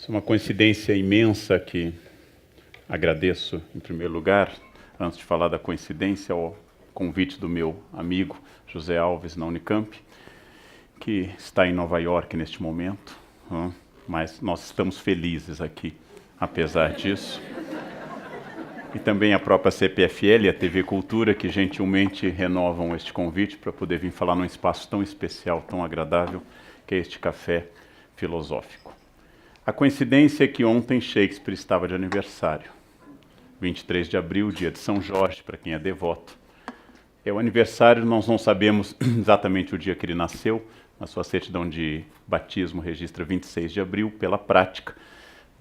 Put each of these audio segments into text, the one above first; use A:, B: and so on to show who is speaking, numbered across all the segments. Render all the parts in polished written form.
A: Isso é uma coincidência imensa que agradeço, em primeiro lugar, antes de falar da coincidência, ao convite do meu amigo José Alves, na Unicamp, que está em Nova York neste momento, mas nós estamos felizes aqui, apesar disso. E também a própria CPFL e a TV Cultura, que gentilmente renovam este convite para poder vir falar num espaço tão especial, tão agradável, que é este café filosófico. A coincidência é que ontem Shakespeare estava de aniversário. 23 de abril, dia de São Jorge, para quem é devoto. É o aniversário, nós não sabemos exatamente o dia que ele nasceu, a sua certidão de batismo registra 26 de abril, pela prática,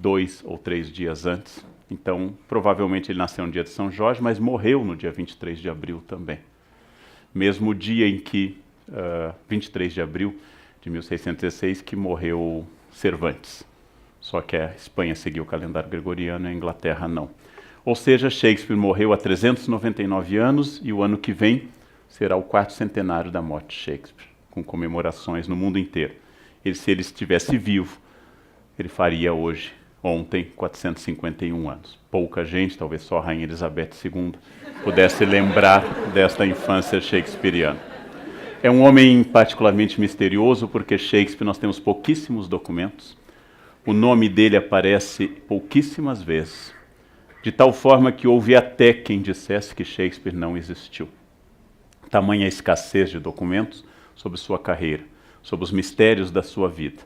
A: 2 ou 3 dias antes. Então, provavelmente ele nasceu no dia de São Jorge, mas morreu no dia 23 de abril também. Mesmo dia em que, 23 de abril de 1616, que morreu Cervantes. Só que a Espanha seguiu o calendário gregoriano e a Inglaterra não. Ou seja, Shakespeare morreu há 399 anos e o ano que vem será o 4º centenário da morte de Shakespeare, com comemorações no mundo inteiro. Se ele estivesse vivo, ele faria ontem, 451 anos. Pouca gente, talvez só a Rainha Elizabeth II, pudesse lembrar desta infância shakespeariana. É um homem particularmente misterioso, porque Shakespeare nós temos pouquíssimos documentos. O nome dele aparece pouquíssimas vezes, de tal forma que houve até quem dissesse que Shakespeare não existiu. Tamanha a escassez de documentos sobre sua carreira, sobre os mistérios da sua vida.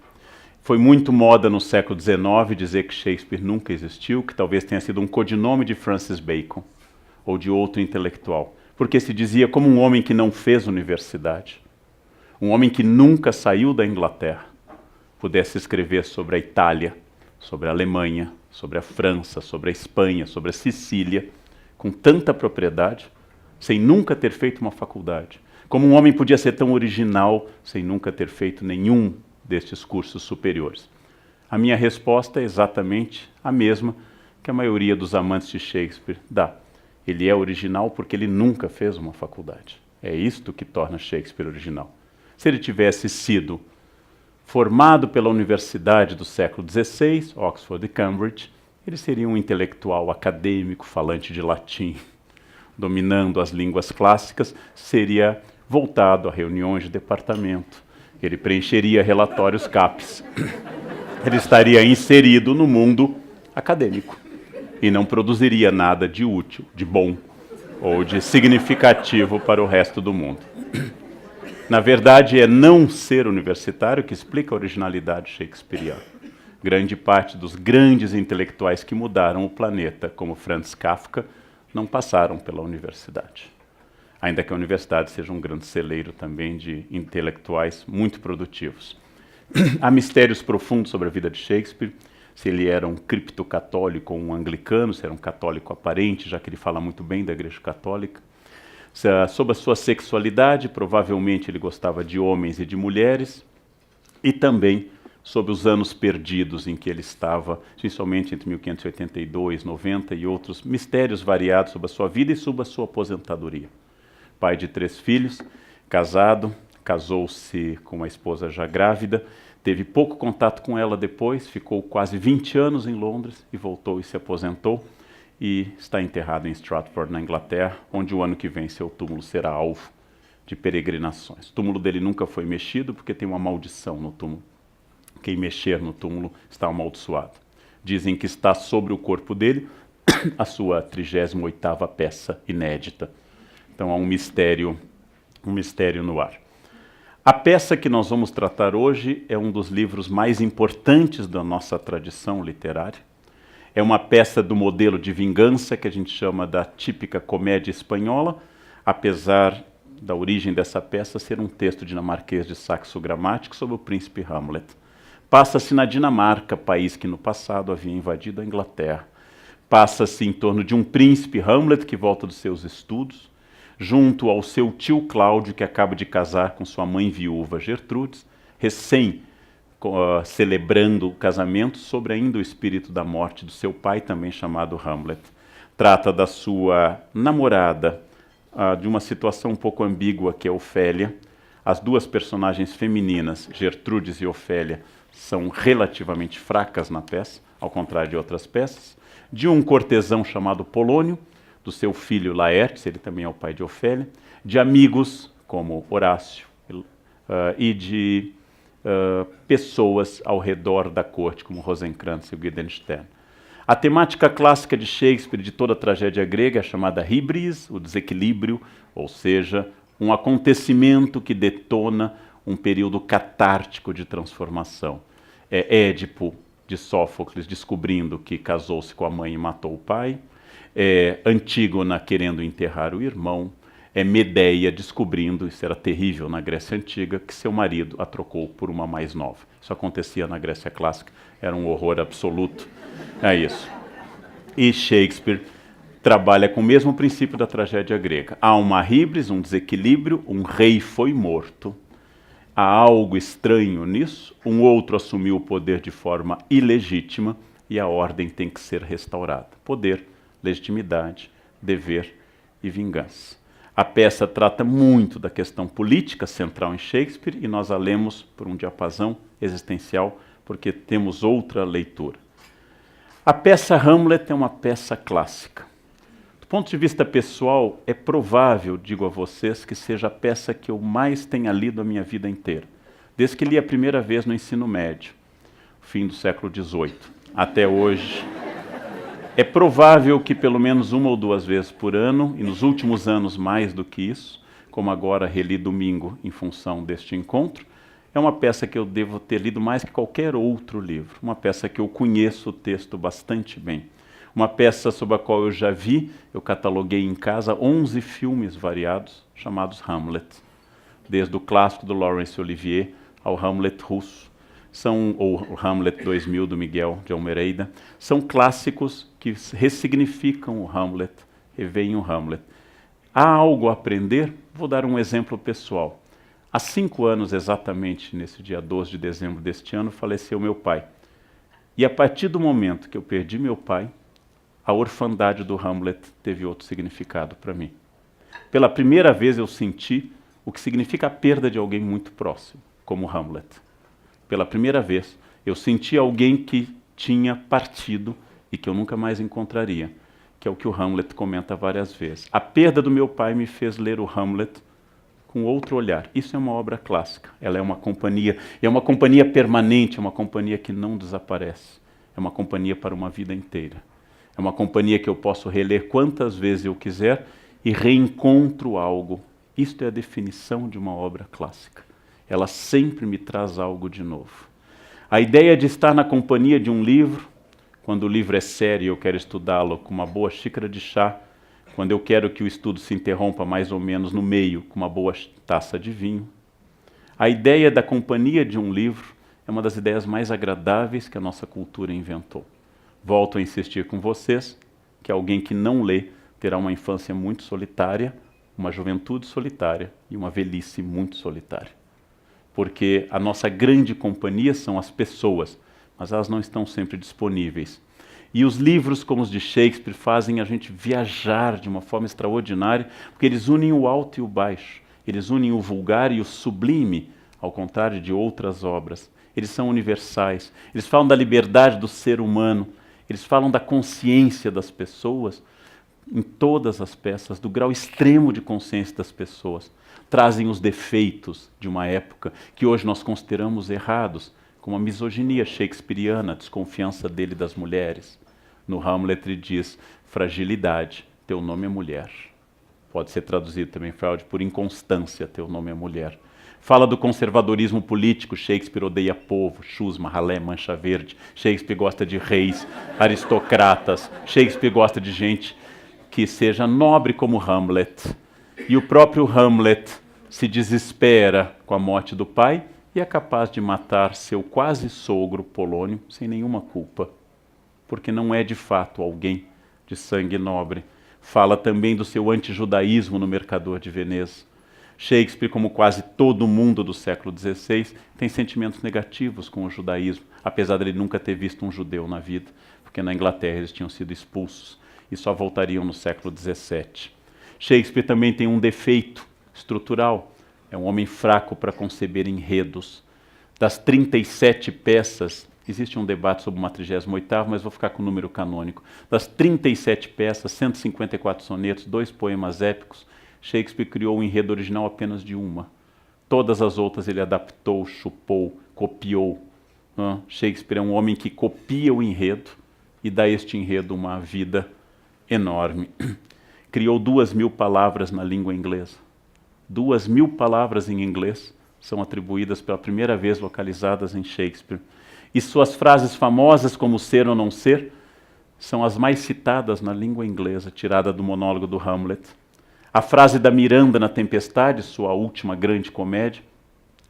A: Foi muito moda no século XIX dizer que Shakespeare nunca existiu, que talvez tenha sido um codinome de Francis Bacon ou de outro intelectual, porque se dizia como um homem que não fez universidade, um homem que nunca saiu da Inglaterra, pudesse escrever sobre a Itália, sobre a Alemanha, sobre a França, sobre a Espanha, sobre a Sicília, com tanta propriedade, sem nunca ter feito uma faculdade. Como um homem podia ser tão original sem nunca ter feito nenhum destes cursos superiores? A minha resposta é exatamente a mesma que a maioria dos amantes de Shakespeare dá. Ele é original porque ele nunca fez uma faculdade. É isto que torna Shakespeare original. Se ele tivesse sido formado pela Universidade do século XVI, Oxford e Cambridge, ele seria um intelectual acadêmico, falante de latim, dominando as línguas clássicas, seria voltado a reuniões de departamento, ele preencheria relatórios CAPES, ele estaria inserido no mundo acadêmico e não produziria nada de útil, de bom ou de significativo para o resto do mundo. Na verdade, é não ser universitário que explica a originalidade shakespeariana. Grande parte dos grandes intelectuais que mudaram o planeta, como Franz Kafka, não passaram pela universidade. Ainda que a universidade seja um grande celeiro também de intelectuais muito produtivos. Há mistérios profundos sobre a vida de Shakespeare, se ele era um criptocatólico ou um anglicano, se era um católico aparente, já que ele fala muito bem da Igreja Católica. Sobre a sua sexualidade, provavelmente ele gostava de homens e de mulheres, e também sobre os anos perdidos em que ele estava, principalmente entre 1582, 90 e outros mistérios variados sobre a sua vida e sobre a sua aposentadoria. Pai de 3 filhos, casado, casou-se com uma esposa já grávida, teve pouco contato com ela depois, ficou quase 20 anos em Londres e voltou e se aposentou. E está enterrado em Stratford, na Inglaterra, onde o ano que vem seu túmulo será alvo de peregrinações. O túmulo dele nunca foi mexido porque tem uma maldição no túmulo. Quem mexer no túmulo está amaldiçoado. Dizem que está sobre o corpo dele a sua 38ª peça inédita. Então há um mistério no ar. A peça que nós vamos tratar hoje é um dos livros mais importantes da nossa tradição literária. É uma peça do modelo de vingança que a gente chama da típica comédia espanhola, apesar da origem dessa peça ser um texto dinamarquês de Saxo Grammatic sobre o príncipe Hamlet. Passa-se na Dinamarca, país que no passado havia invadido a Inglaterra. Passa-se em torno de um príncipe Hamlet que volta dos seus estudos, junto ao seu tio Cláudio, que acaba de casar com sua mãe viúva Gertrudes, celebrando o casamento sobre ainda o espírito da morte do seu pai, também chamado Hamlet. Trata da sua namorada, de uma situação um pouco ambígua, que é Ofélia. As duas personagens femininas, Gertrudes e Ofélia, são relativamente fracas na peça, ao contrário de outras peças, de um cortesão chamado Polônio, do seu filho Laertes, ele também é o pai de Ofélia, de amigos como Horácio e de pessoas ao redor da corte, como Rosencrantz e Guildenstern. A temática clássica de Shakespeare, de toda a tragédia grega, é chamada hybris, o desequilíbrio, ou seja, um acontecimento que detona um período catártico de transformação. É Édipo, de Sófocles, descobrindo que casou-se com a mãe e matou o pai. É Antígona querendo enterrar o irmão. É Medeia descobrindo, isso era terrível na Grécia Antiga, que seu marido a trocou por uma mais nova. Isso acontecia na Grécia Clássica, era um horror absoluto. É isso. E Shakespeare trabalha com o mesmo princípio da tragédia grega. Há uma híbris, um desequilíbrio, um rei foi morto. Há algo estranho nisso, um outro assumiu o poder de forma ilegítima e a ordem tem que ser restaurada. Poder, legitimidade, dever e vingança. A peça trata muito da questão política central em Shakespeare e nós a lemos por um diapasão existencial porque temos outra leitura. A peça Hamlet é uma peça clássica. Do ponto de vista pessoal, é provável, digo a vocês, que seja a peça que eu mais tenha lido a minha vida inteira. Desde que li a primeira vez no ensino médio, fim do século XVIII, até hoje. É provável que pelo menos uma ou duas vezes por ano, e nos últimos anos mais do que isso, como agora reli domingo em função deste encontro, é uma peça que eu devo ter lido mais que qualquer outro livro. Uma peça que eu conheço o texto bastante bem. Uma peça sobre a qual eu já vi, eu cataloguei em casa 11 filmes variados, chamados Hamlet. Desde o clássico do Laurence Olivier ao Hamlet russo, ou Hamlet 2000 do Miguel de Almeida, são clássicos que ressignificam o Hamlet, reveem o Hamlet. Há algo a aprender? Vou dar um exemplo pessoal. Há 5 anos exatamente, nesse dia 12 de dezembro deste ano, faleceu meu pai. E a partir do momento que eu perdi meu pai, a orfandade do Hamlet teve outro significado para mim. Pela primeira vez eu senti o que significa a perda de alguém muito próximo, como Hamlet. Pela primeira vez eu senti alguém que tinha partido e que eu nunca mais encontraria, que é o que o Hamlet comenta várias vezes. A perda do meu pai me fez ler o Hamlet com outro olhar. Isso é uma obra clássica, ela é uma companhia, é uma companhia permanente, é uma companhia que não desaparece, é uma companhia para uma vida inteira. É uma companhia que eu posso reler quantas vezes eu quiser e reencontro algo. Isto é a definição de uma obra clássica. Ela sempre me traz algo de novo. A ideia de estar na companhia de um livro, quando o livro é sério e eu quero estudá-lo com uma boa xícara de chá, quando eu quero que o estudo se interrompa mais ou menos no meio, com uma boa taça de vinho. A ideia da companhia de um livro é uma das ideias mais agradáveis que a nossa cultura inventou. Volto a insistir com vocês que alguém que não lê terá uma infância muito solitária, uma juventude solitária e uma velhice muito solitária. Porque a nossa grande companhia são as pessoas, mas elas não estão sempre disponíveis. E os livros como os de Shakespeare fazem a gente viajar de uma forma extraordinária, porque eles unem o alto e o baixo, eles unem o vulgar e o sublime, ao contrário de outras obras. Eles são universais, eles falam da liberdade do ser humano, eles falam da consciência das pessoas, em todas as peças, do grau extremo de consciência das pessoas. Trazem os defeitos de uma época que hoje nós consideramos errados, como a misoginia shakespeariana, a desconfiança dele das mulheres. No Hamlet ele diz, fragilidade, teu nome é mulher. Pode ser traduzido também, Freud, por inconstância, teu nome é mulher. Fala do conservadorismo político, Shakespeare odeia povo, chusma, ralé, mancha verde. Shakespeare gosta de reis, aristocratas. Shakespeare gosta de gente que seja nobre como Hamlet. E o próprio Hamlet se desespera com a morte do pai e é capaz de matar seu quase sogro Polônio sem nenhuma culpa, porque não é de fato alguém de sangue nobre. Fala também do seu antijudaísmo no Mercador de Veneza. Shakespeare, como quase todo mundo do século XVI, tem sentimentos negativos com o judaísmo, apesar de ele nunca ter visto um judeu na vida, porque na Inglaterra eles tinham sido expulsos e só voltariam no século XVII. Shakespeare também tem um defeito estrutural, é um homem fraco para conceber enredos. Das 37 peças, existe um debate sobre uma 38ª, mas vou ficar com o número canônico. Das 37 peças, 154 sonetos, 2 poemas épicos, Shakespeare criou o enredo original apenas de uma. Todas as outras ele adaptou, chupou, copiou. Shakespeare é um homem que copia o enredo e dá a este enredo uma vida enorme. Criou 2.000 palavras na língua inglesa. 2.000 palavras em inglês são atribuídas pela primeira vez localizadas em Shakespeare. E suas frases famosas, como ser ou não ser, são as mais citadas na língua inglesa, tirada do monólogo do Hamlet. A frase da Miranda na Tempestade, sua última grande comédia,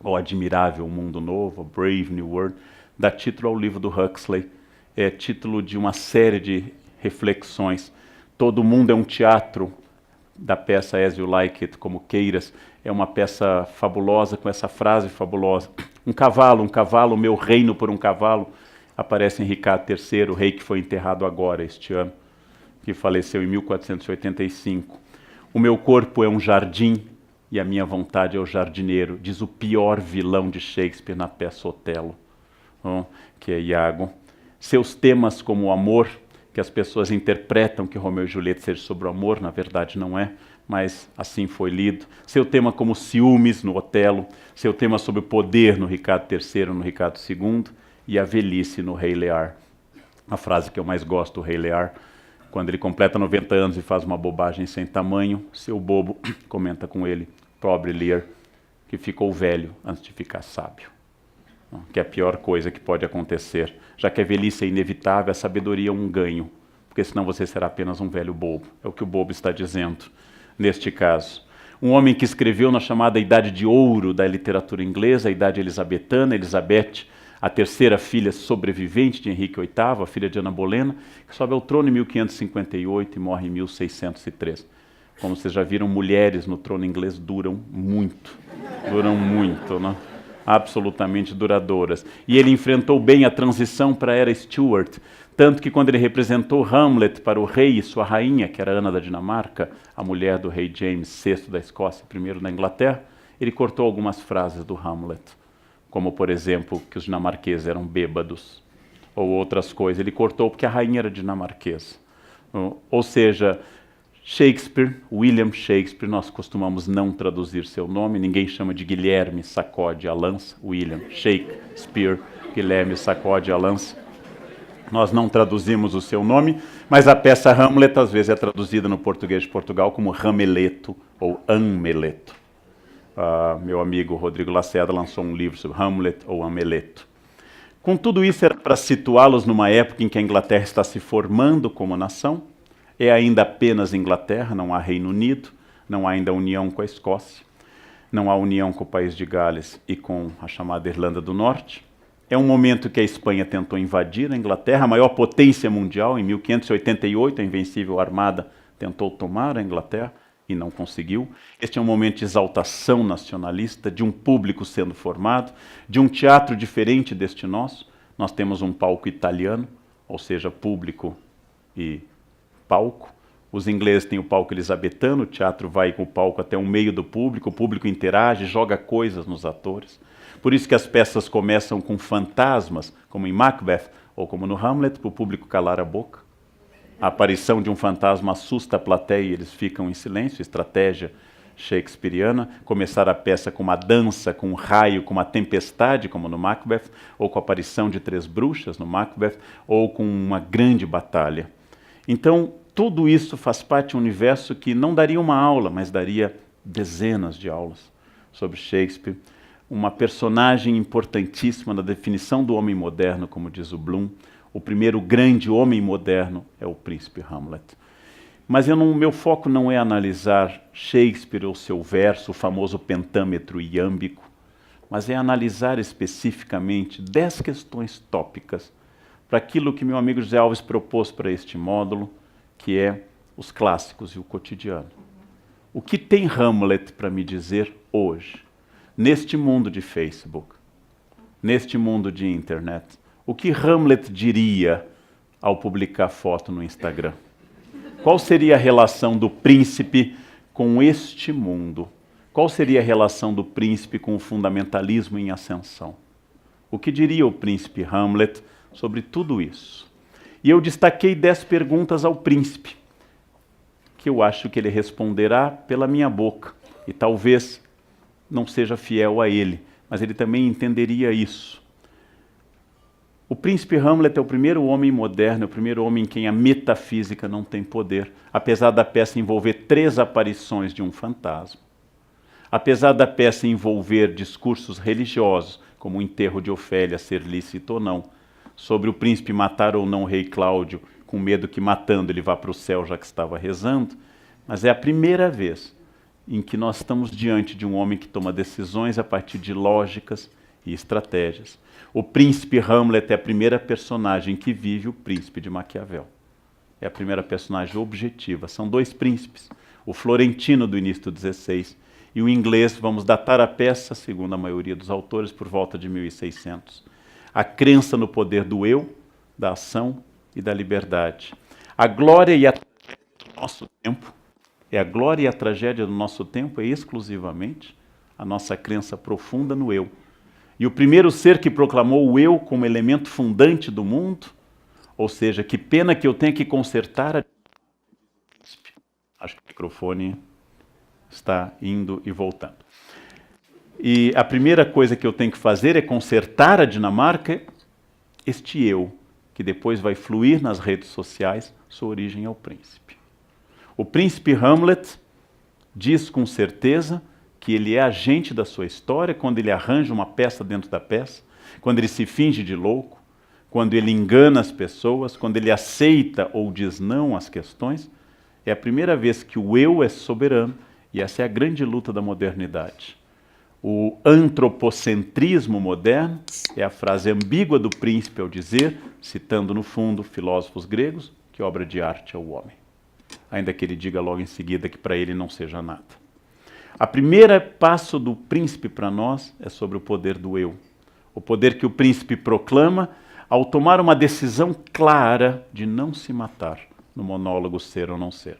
A: O Admirável Mundo Novo, Brave New World, dá título ao livro do Huxley, é título de uma série de reflexões. Todo mundo é um teatro, da peça As You Like It, como queiras, é uma peça fabulosa, com essa frase fabulosa. Um cavalo, meu reino por um cavalo, aparece em Ricardo III, o rei que foi enterrado agora, este ano, que faleceu em 1485. O meu corpo é um jardim e a minha vontade é o jardineiro, diz o pior vilão de Shakespeare na peça Otelo, que é Iago. Seus temas como o amor, que as pessoas interpretam que Romeu e Julieta seja sobre o amor, na verdade não é, mas assim foi lido. Seu tema como ciúmes no Otelo, seu tema sobre o poder no Ricardo III, no Ricardo II, e a velhice no Rei Lear. A frase que eu mais gosto do Rei Lear, quando ele completa 90 anos e faz uma bobagem sem tamanho, seu bobo comenta com ele, pobre Lear, que ficou velho antes de ficar sábio. Que é a pior coisa que pode acontecer. Já que a velhice é inevitável, a sabedoria é um ganho, porque senão você será apenas um velho bobo. É o que o bobo está dizendo neste caso. Um homem que escreveu na chamada Idade de Ouro da literatura inglesa, a Idade Elizabetana, Elizabeth, a terceira filha sobrevivente de Henrique VIII, a filha de Ana Bolena, que sobe ao trono em 1558 e morre em 1603. Como vocês já viram, mulheres no trono inglês duram muito, né? Absolutamente duradouras. E ele enfrentou bem a transição para a era Stuart, tanto que quando ele representou Hamlet para o rei e sua rainha, que era Ana da Dinamarca, a mulher do rei James VI da Escócia, primeiro da Inglaterra, ele cortou algumas frases do Hamlet, como, por exemplo, que os dinamarqueses eram bêbados, ou outras coisas. Ele cortou porque a rainha era dinamarquesa. Ou seja, Shakespeare, William Shakespeare, nós costumamos não traduzir seu nome, ninguém chama de Guilherme Sacode a Lança, William Shakespeare, Guilherme Sacode a Lança. Nós não traduzimos o seu nome, mas a peça Hamlet às vezes é traduzida no português de Portugal como Rameleto ou Ameleto. Meu amigo Rodrigo Lacerda lançou um livro sobre Hamlet ou Ameleto. Com tudo isso era para situá-los numa época em que a Inglaterra está se formando como nação. É ainda apenas Inglaterra, não há Reino Unido, não há ainda união com a Escócia, não há união com o país de Gales e com a chamada Irlanda do Norte. É um momento que a Espanha tentou invadir a Inglaterra, a maior potência mundial. Em 1588, a Invencível Armada tentou tomar a Inglaterra e não conseguiu. Este é um momento de exaltação nacionalista, de um público sendo formado, de um teatro diferente deste nosso. Nós temos um palco italiano, ou seja, público e palco. Os ingleses têm o palco elizabetano, o teatro vai com o palco até o meio do público, o público interage, joga coisas nos atores. Por isso que as peças começam com fantasmas, como em Macbeth, ou como no Hamlet, para o público calar a boca. A aparição de um fantasma assusta a plateia e eles ficam em silêncio, estratégia shakespeariana. Começar a peça com uma dança, com um raio, com uma tempestade, como no Macbeth, ou com a aparição de 3 bruxas no Macbeth, ou com uma grande batalha. Então, tudo isso faz parte de um universo que não daria uma aula, mas daria dezenas de aulas sobre Shakespeare. Uma personagem importantíssima na definição do homem moderno, como diz o Bloom. O primeiro grande homem moderno é o príncipe Hamlet. Mas meu foco não é analisar Shakespeare ou seu verso, o famoso pentâmetro iâmbico, mas é analisar especificamente 10 questões tópicas para aquilo que meu amigo José Alves propôs para este módulo, que é os clássicos e o cotidiano. O que tem Hamlet para me dizer hoje, neste mundo de Facebook, neste mundo de internet? O que Hamlet diria ao publicar foto no Instagram? Qual seria a relação do príncipe com este mundo? Qual seria a relação do príncipe com o fundamentalismo em ascensão? O que diria o príncipe Hamlet sobre tudo isso? E eu destaquei 10 perguntas ao príncipe, que eu acho que ele responderá pela minha boca, e talvez não seja fiel a ele, mas ele também entenderia isso. O príncipe Hamlet é o primeiro homem moderno, é o primeiro homem em quem a metafísica não tem poder, apesar da peça envolver 3 aparições de um fantasma. Apesar da peça envolver discursos religiosos, como o enterro de Ofélia ser lícito ou não, sobre o príncipe matar ou não o rei Cláudio, com medo que matando ele vá para o céu já que estava rezando, mas é a primeira vez em que nós estamos diante de um homem que toma decisões a partir de lógicas e estratégias. O príncipe Hamlet é a primeira personagem que vive o príncipe de Maquiavel. É a primeira personagem objetiva. São 2 príncipes, o florentino do início do XVI e o inglês. Vamos datar a peça, segundo a maioria dos autores, por volta de 1600. A crença no poder do eu, da ação e da liberdade. A glória e a tragédia do nosso tempo, a glória e a tragédia do nosso tempo é exclusivamente a nossa crença profunda no eu. E o primeiro ser que proclamou o eu como elemento fundante do mundo, ou seja, que pena que eu tenha que consertar a... Acho que o microfone está indo e voltando. E a primeira coisa que eu tenho que fazer é consertar a Dinamarca, este eu, que depois vai fluir nas redes sociais, sua origem é o príncipe. O príncipe Hamlet diz com certeza que ele é agente da sua história quando ele arranja uma peça dentro da peça, quando ele se finge de louco, quando ele engana as pessoas, quando ele aceita ou diz não às questões. É a primeira vez que o eu é soberano, e essa é a grande luta da modernidade. O antropocentrismo moderno é a frase ambígua do príncipe ao dizer, citando no fundo filósofos gregos, que obra de arte é o homem. Ainda que ele diga logo em seguida que para ele não seja nada. A primeira passo do príncipe para nós é sobre o poder do eu. O poder que o príncipe proclama ao tomar uma decisão clara de não se matar no monólogo Ser ou Não Ser.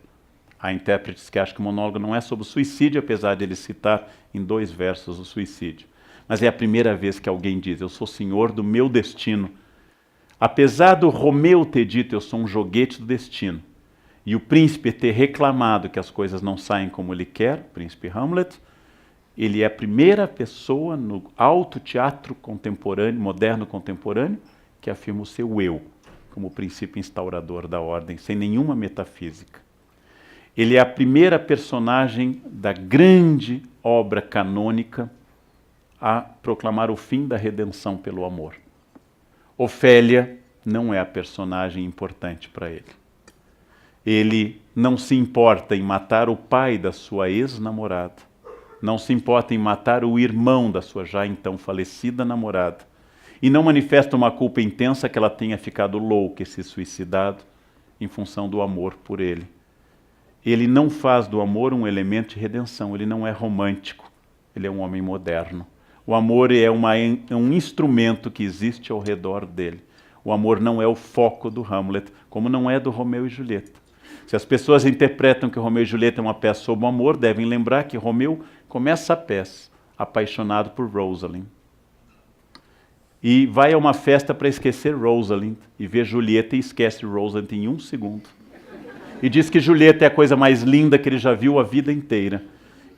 A: Há intérpretes que acham que o monólogo não é sobre o suicídio, apesar de ele citar em 2 versos o suicídio. Mas é a primeira vez que alguém diz, eu sou senhor do meu destino. Apesar do Romeu ter dito, eu sou um joguete do destino, e o príncipe ter reclamado que as coisas não saem como ele quer, o príncipe Hamlet, ele é a primeira pessoa no alto teatro contemporâneo, moderno contemporâneo, que afirma o seu eu, como princípio instaurador da ordem, sem nenhuma metafísica. Ele é a primeira personagem da grande obra canônica a proclamar o fim da redenção pelo amor. Ofélia não é a personagem importante para ele. Ele não se importa em matar o pai da sua ex-namorada, não se importa em matar o irmão da sua já então falecida namorada, e não manifesta uma culpa intensa que ela tenha ficado louca e se suicidado em função do amor por ele. Ele não faz do amor um elemento de redenção, ele não é romântico, ele é um homem moderno. O amor é um instrumento que existe ao redor dele. O amor não é o foco do Hamlet, como não é do Romeu e Julieta. Se as pessoas interpretam que Romeu e Julieta é uma peça sobre o amor, devem lembrar que Romeu começa a peça apaixonado por Rosalind. E vai a uma festa para esquecer Rosalind, e vê Julieta e esquece Rosalind em 1 segundo. E diz que Julieta é a coisa mais linda que ele já viu a vida inteira.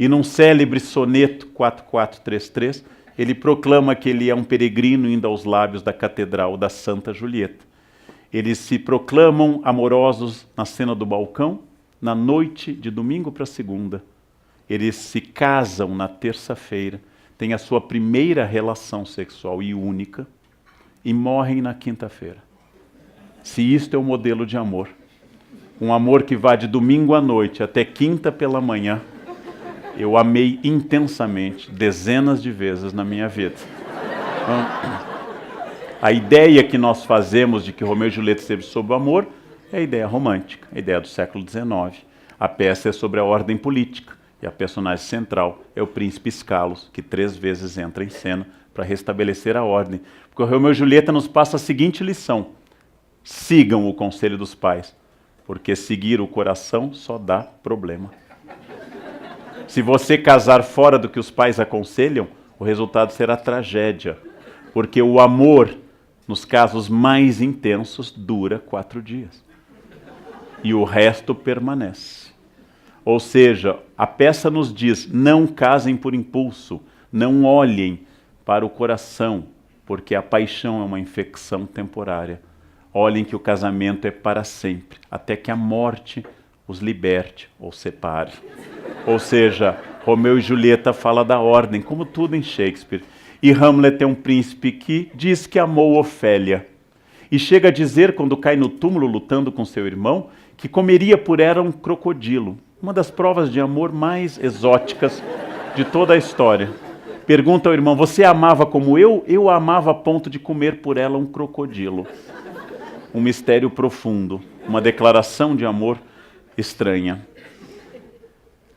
A: E num célebre soneto 4433, ele proclama que ele é um peregrino indo aos lábios da catedral da Santa Julieta. Eles se proclamam amorosos na cena do balcão, na noite de domingo para segunda. Eles se casam na terça-feira, têm a sua primeira relação sexual e única, e morrem na quinta-feira. Se isto é o modelo de amor, um amor que vai de domingo à noite até quinta pela manhã, eu amei intensamente, dezenas de vezes na minha vida. Então, a ideia que nós fazemos de que Romeu e Julieta esteve sobre o amor é a ideia romântica, a ideia do século XIX. A peça é sobre a ordem política, e a personagem central é o príncipe Escalos, que 3 vezes entra em cena para restabelecer a ordem. Porque o Romeu e Julieta nos passa a seguinte lição: sigam o conselho dos pais, porque seguir o coração só dá problema. Se você casar fora do que os pais aconselham, o resultado será tragédia. Porque o amor, nos casos mais intensos, dura 4 dias. E o resto permanece. Ou seja, a peça nos diz, não casem por impulso, não olhem para o coração, porque a paixão é uma infecção temporária. Olhem que o casamento é para sempre, até que a morte os liberte ou separe. Ou seja, Romeu e Julieta fala da ordem, como tudo em Shakespeare. E Hamlet é um príncipe que diz que amou Ofélia. E chega a dizer, quando cai no túmulo lutando com seu irmão, que comeria por ela um crocodilo. Uma das provas de amor mais exóticas de toda a história. Pergunta ao irmão, você a amava como eu? Eu a amava a ponto de comer por ela um crocodilo. Um mistério profundo, uma declaração de amor estranha.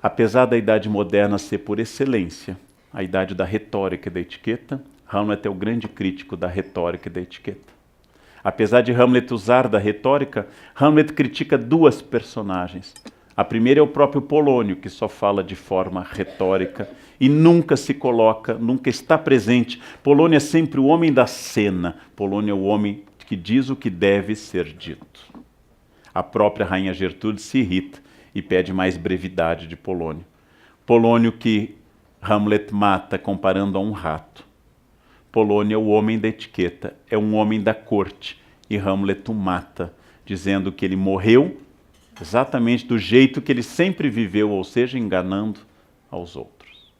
A: Apesar da idade moderna ser por excelência a idade da retórica e da etiqueta, Hamlet é o grande crítico da retórica e da etiqueta. Apesar de Hamlet usar da retórica, Hamlet critica 2 personagens. A primeira é o próprio Polônio, que só fala de forma retórica e nunca se coloca, nunca está presente. Polônio é sempre o homem da cena. Polônio é o homem que diz o que deve ser dito. A própria rainha Gertrude se irrita e pede mais brevidade de Polônio. Polônio que Hamlet mata comparando a um rato. Polônio é o homem da etiqueta, é um homem da corte, e Hamlet o mata, dizendo que ele morreu exatamente do jeito que ele sempre viveu, ou seja, enganando aos outros.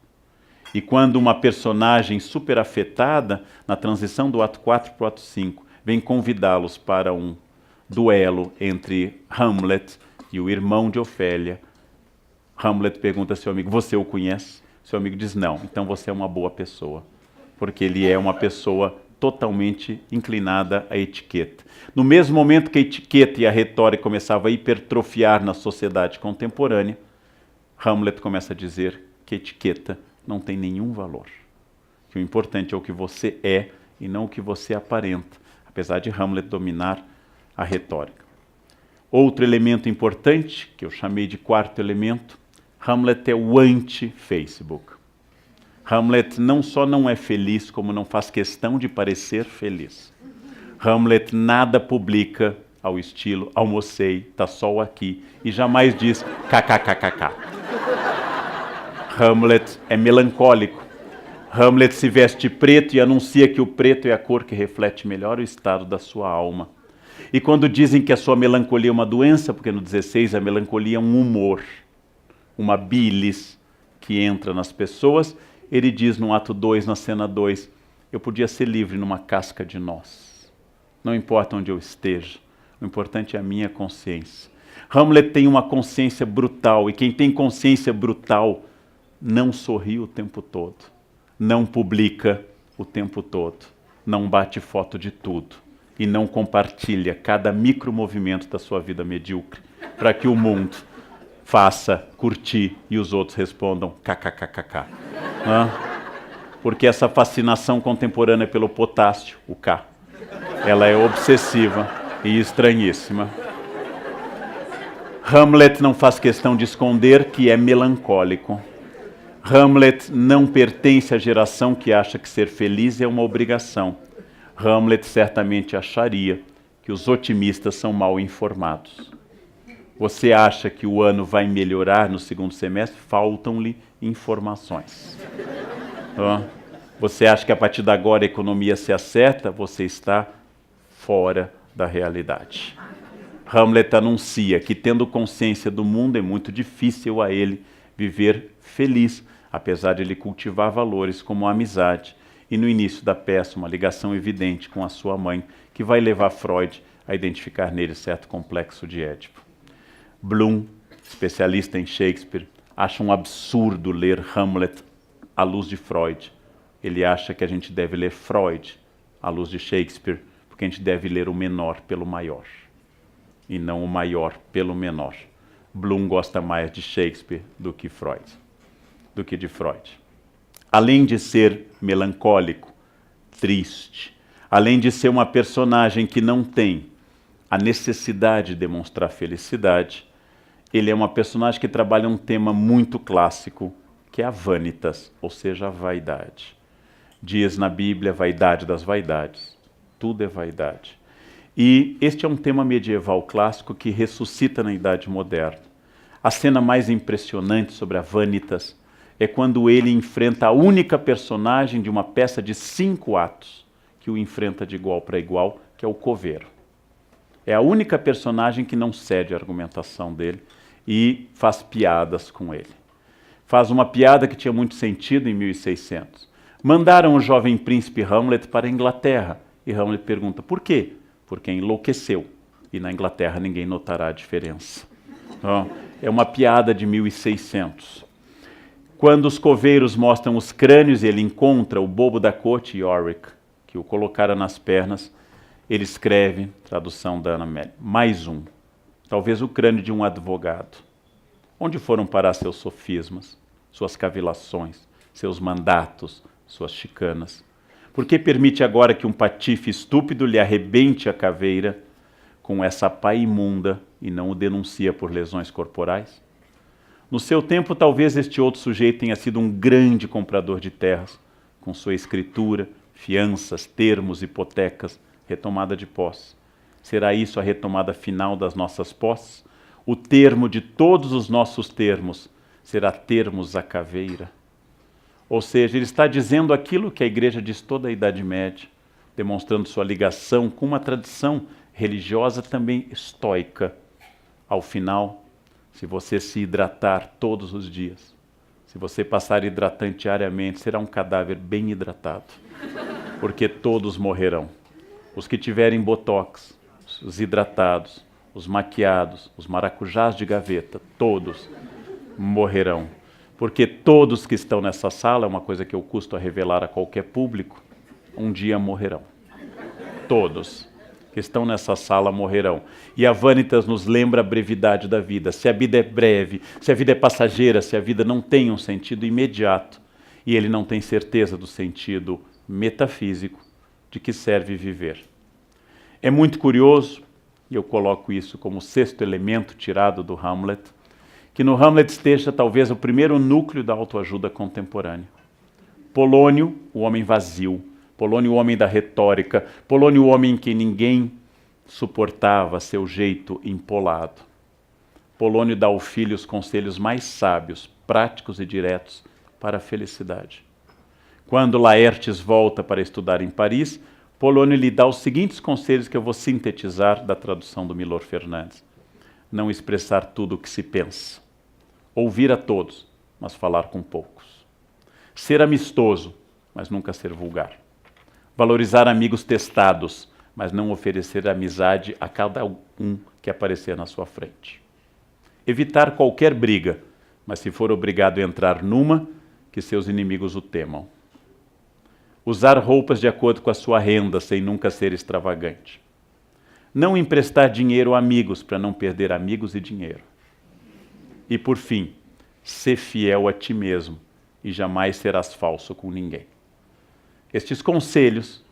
A: E quando uma personagem super afetada, na transição do ato 4 para o ato 5, vem convidá-los para um duelo entre Hamlet e o irmão de Ofélia, Hamlet pergunta ao seu amigo, você o conhece? Seu amigo diz, não, então você é uma boa pessoa. Porque ele é uma pessoa totalmente inclinada à etiqueta. No mesmo momento que a etiqueta e a retórica começavam a hipertrofiar na sociedade contemporânea, Hamlet começa a dizer que a etiqueta não tem nenhum valor. Que o importante é o que você é e não o que você aparenta, apesar de Hamlet dominar a retórica. Outro elemento importante, que eu chamei de 4º elemento, Hamlet é o anti-Facebook. Hamlet não só não é feliz, como não faz questão de parecer feliz. Hamlet nada publica ao estilo almocei, tá sol aqui, e jamais diz kkkk. Hamlet é melancólico. Hamlet se veste preto e anuncia que o preto é a cor que reflete melhor o estado da sua alma. E quando dizem que a sua melancolia é uma doença, porque no 16 a melancolia é um humor, uma bilis que entra nas pessoas, ele diz no ato 2, na cena 2, eu podia ser livre numa casca de nós. Não importa onde eu esteja, o importante é a minha consciência. Hamlet tem uma consciência brutal, e quem tem consciência brutal não sorri o tempo todo, não publica o tempo todo, não bate foto de tudo, e não compartilha cada micromovimento da sua vida medíocre, para que o mundo faça curtir e os outros respondam kkkk. Porque essa fascinação contemporânea pelo potássio, o K, ela é obsessiva e estranhíssima. Hamlet não faz questão de esconder que é melancólico. Hamlet não pertence à geração que acha que ser feliz é uma obrigação. Hamlet certamente acharia que os otimistas são mal informados. Você acha que o ano vai melhorar no 2º semestre? Faltam-lhe informações. Você acha que a partir de agora a economia se acerta? Você está fora da realidade. Hamlet anuncia que, tendo consciência do mundo, é muito difícil a ele viver feliz, apesar de ele cultivar valores como a amizade. E no início da peça, uma ligação evidente com a sua mãe, que vai levar Freud a identificar nele certo complexo de Édipo. Bloom, especialista em Shakespeare, acha um absurdo ler Hamlet à luz de Freud. Ele acha que a gente deve ler Freud à luz de Shakespeare, porque a gente deve ler o menor pelo maior, e não o maior pelo menor. Bloom gosta mais de Shakespeare do que de Freud. Além de ser melancólico, triste, além de ser uma personagem que não tem a necessidade de demonstrar felicidade, ele é uma personagem que trabalha um tema muito clássico, que é a vanitas, ou seja, a vaidade. Diz na Bíblia, vaidade das vaidades. Tudo é vaidade. E este é um tema medieval clássico que ressuscita na Idade Moderna. A cena mais impressionante sobre a Vanitas é quando ele enfrenta a única personagem de uma peça de 5 atos que o enfrenta de igual para igual, que é o coveiro. É a única personagem que não cede à argumentação dele e faz piadas com ele. Faz uma piada que tinha muito sentido em 1600. Mandaram o jovem príncipe Hamlet para a Inglaterra. E Hamlet pergunta, por quê? Porque enlouqueceu. E na Inglaterra ninguém notará a diferença. Então, é uma piada de 1600. Quando os coveiros mostram os crânios e ele encontra o bobo da corte, Yorick, que o colocara nas pernas, ele escreve, tradução da Ana Amélia, mais um. Talvez o crânio de um advogado. Onde foram parar seus sofismas, suas cavilações, seus mandatos, suas chicanas? Por que permite agora que um patife estúpido lhe arrebente a caveira com essa pá imunda e não o denuncia por lesões corporais? No seu tempo, talvez este outro sujeito tenha sido um grande comprador de terras, com sua escritura, fianças, termos, hipotecas, retomada de posse. Será isso a retomada final das nossas posses? O termo de todos os nossos termos será termos a caveira? Ou seja, ele está dizendo aquilo que a Igreja diz toda a Idade Média, demonstrando sua ligação com uma tradição religiosa também estoica. Ao final, se você se hidratar todos os dias, se você passar hidratante diariamente, será um cadáver bem hidratado, porque todos morrerão. Os que tiverem botox, os hidratados, os maquiados, os maracujás de gaveta, todos morrerão. Porque todos que estão nessa sala, é uma coisa que eu custo a revelar a qualquer público, um dia morrerão. Todos que estão nessa sala morrerão. E a Vanitas nos lembra a brevidade da vida. Se a vida é breve, se a vida é passageira, se a vida não tem um sentido imediato, e ele não tem certeza do sentido metafísico de que serve viver. É muito curioso, e eu coloco isso como o 6º elemento tirado do Hamlet, que no Hamlet esteja talvez o primeiro núcleo da autoajuda contemporânea. Polônio, o homem vazio, Polônio, o homem da retórica, Polônio, o homem em que ninguém suportava seu jeito empolado. Polônio dá ao filho os conselhos mais sábios, práticos e diretos para a felicidade. Quando Laertes volta para estudar em Paris, Polônio lhe dá os seguintes conselhos que eu vou sintetizar da tradução do Milor Fernandes. Não expressar tudo o que se pensa. Ouvir a todos, mas falar com poucos. Ser amistoso, mas nunca ser vulgar. Valorizar amigos testados, mas não oferecer amizade a cada um que aparecer na sua frente. Evitar qualquer briga, mas se for obrigado a entrar numa, que seus inimigos o temam. Usar roupas de acordo com a sua renda, sem nunca ser extravagante. Não emprestar dinheiro a amigos, para não perder amigos e dinheiro. E por fim, ser fiel a ti mesmo, e jamais serás falso com ninguém. Estes conselhos,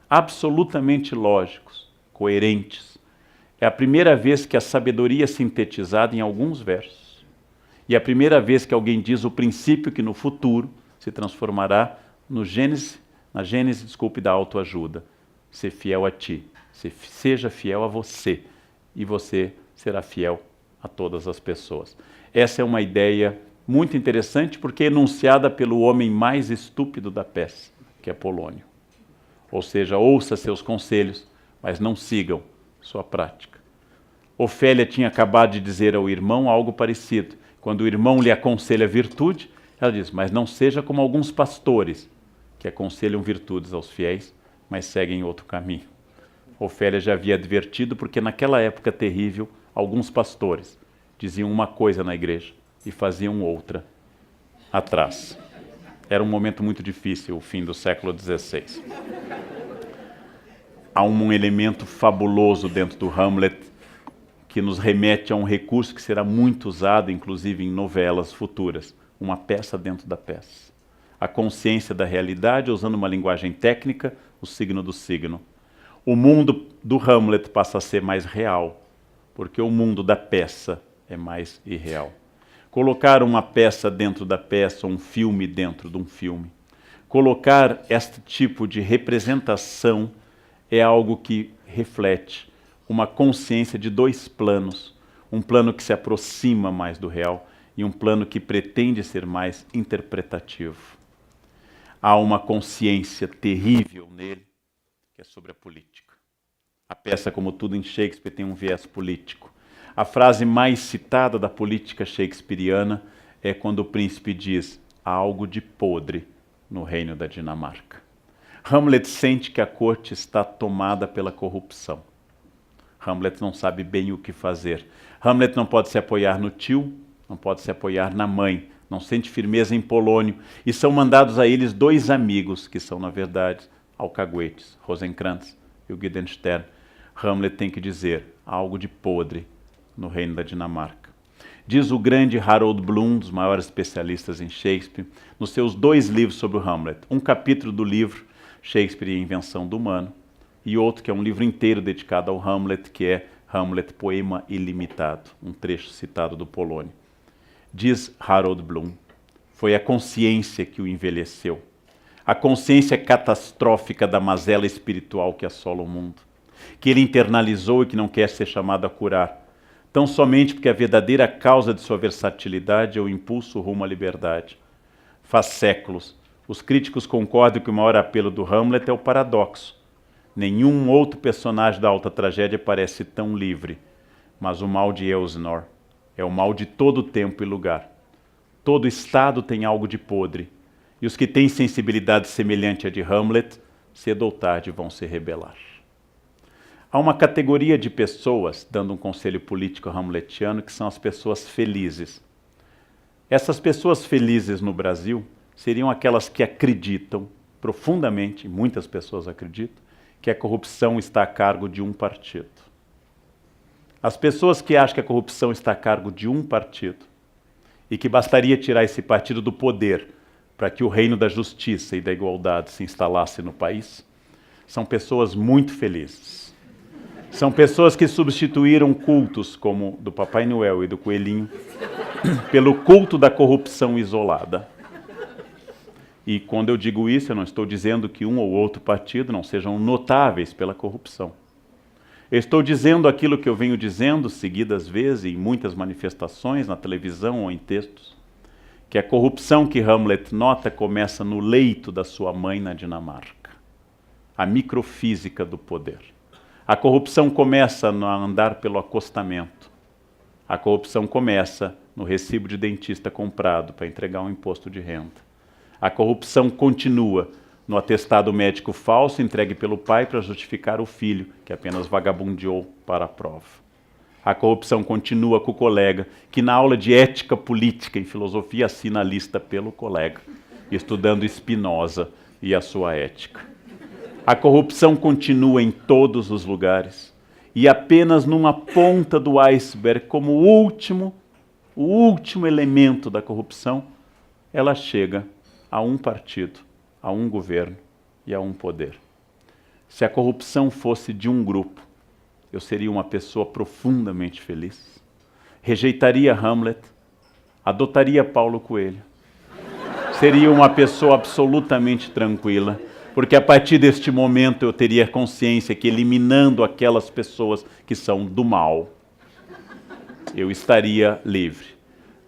A: absolutamente lógicos, coerentes, é a primeira vez que a sabedoria é sintetizada em alguns versos. E é a primeira vez que alguém diz o princípio que no futuro se transformará na Gênese da autoajuda. Ser fiel a ti, seja fiel a você, e você será fiel a todas as pessoas. Essa é uma ideia muito interessante porque é enunciada pelo homem mais estúpido da peça, que é Polônio. Ou seja, ouça seus conselhos, mas não sigam sua prática. Ofélia tinha acabado de dizer ao irmão algo parecido. Quando o irmão lhe aconselha virtude, ela diz, mas não seja como alguns pastores, que aconselham virtudes aos fiéis, mas seguem outro caminho. Ofélia já havia advertido, porque naquela época terrível, alguns pastores diziam uma coisa na igreja e faziam outra atrás. Era um momento muito difícil, o fim do século XVI. Há um elemento fabuloso dentro do Hamlet que nos remete a um recurso que será muito usado, inclusive em novelas futuras, uma peça dentro da peça. A consciência da realidade, usando uma linguagem técnica, o signo do signo. O mundo do Hamlet passa a ser mais real, porque o mundo da peça é mais irreal. Colocar uma peça dentro da peça, um filme dentro de um filme. Colocar este tipo de representação é algo que reflete uma consciência de dois planos. Um plano que se aproxima mais do real e um plano que pretende ser mais interpretativo. Há uma consciência terrível nele, que é sobre a política. A peça, como tudo em Shakespeare, tem um viés político. A frase mais citada da política shakespeariana é quando o príncipe diz: há algo de podre no reino da Dinamarca. Hamlet sente que a corte está tomada pela corrupção. Hamlet não sabe bem o que fazer. Hamlet não pode se apoiar no tio, não pode se apoiar na mãe, não sente firmeza em Polônio, e são mandados a eles dois amigos, que são, na verdade, alcaguetes, Rosencrantz e o Guildenstern. Hamlet tem que dizer: há algo de podre no reino da Dinamarca. Diz o grande Harold Bloom, dos maiores especialistas em Shakespeare, nos seus 2 livros sobre o Hamlet. Um capítulo do livro Shakespeare e a Invenção do Humano, e outro que é um livro inteiro dedicado ao Hamlet, que é Hamlet, Poema Ilimitado, um trecho citado do Polônio. Diz Harold Bloom: foi a consciência que o envelheceu, a consciência catastrófica da mazela espiritual que assola o mundo, que ele internalizou e que não quer ser chamado a curar, tão somente porque a verdadeira causa de sua versatilidade é o impulso rumo à liberdade. Faz séculos, os críticos concordam que o maior apelo do Hamlet é o paradoxo. Nenhum outro personagem da alta tragédia parece tão livre, mas o mal de Elsinore é o mal de todo tempo e lugar. Todo estado tem algo de podre, e os que têm sensibilidade semelhante à de Hamlet, cedo ou tarde vão se rebelar. Há uma categoria de pessoas, dando um conselho político hamletiano, que são as pessoas felizes. Essas pessoas felizes no Brasil seriam aquelas que acreditam profundamente, muitas pessoas acreditam, que a corrupção está a cargo de um partido. As pessoas que acham que a corrupção está a cargo de um partido e que bastaria tirar esse partido do poder para que o reino da justiça e da igualdade se instalasse no país, são pessoas muito felizes. São pessoas que substituíram cultos como do Papai Noel e do Coelhinho pelo culto da corrupção isolada. E quando eu digo isso, eu não estou dizendo que um ou outro partido não sejam notáveis pela corrupção. Eu estou dizendo aquilo que eu venho dizendo seguidas vezes em muitas manifestações, na televisão ou em textos, que a corrupção que Hamlet nota começa no leito da sua mãe na Dinamarca. A microfísica do poder. A corrupção começa no andar pelo acostamento. A corrupção começa no recibo de dentista comprado para entregar um imposto de renda. A corrupção continua no atestado médico falso entregue pelo pai para justificar o filho, que apenas vagabundeou para a prova. A corrupção continua com o colega, que na aula de ética política em filosofia assina a lista pelo colega, estudando Spinoza e a sua ética. A corrupção continua em todos os lugares, e apenas numa ponta do iceberg, como o último elemento da corrupção, ela chega a um partido, a um governo e a um poder. Se a corrupção fosse de um grupo, eu seria uma pessoa profundamente feliz, rejeitaria Hamlet, adotaria Paulo Coelho, seria uma pessoa absolutamente tranquila, porque a partir deste momento eu teria consciência que eliminando aquelas pessoas que são do mal, eu estaria livre.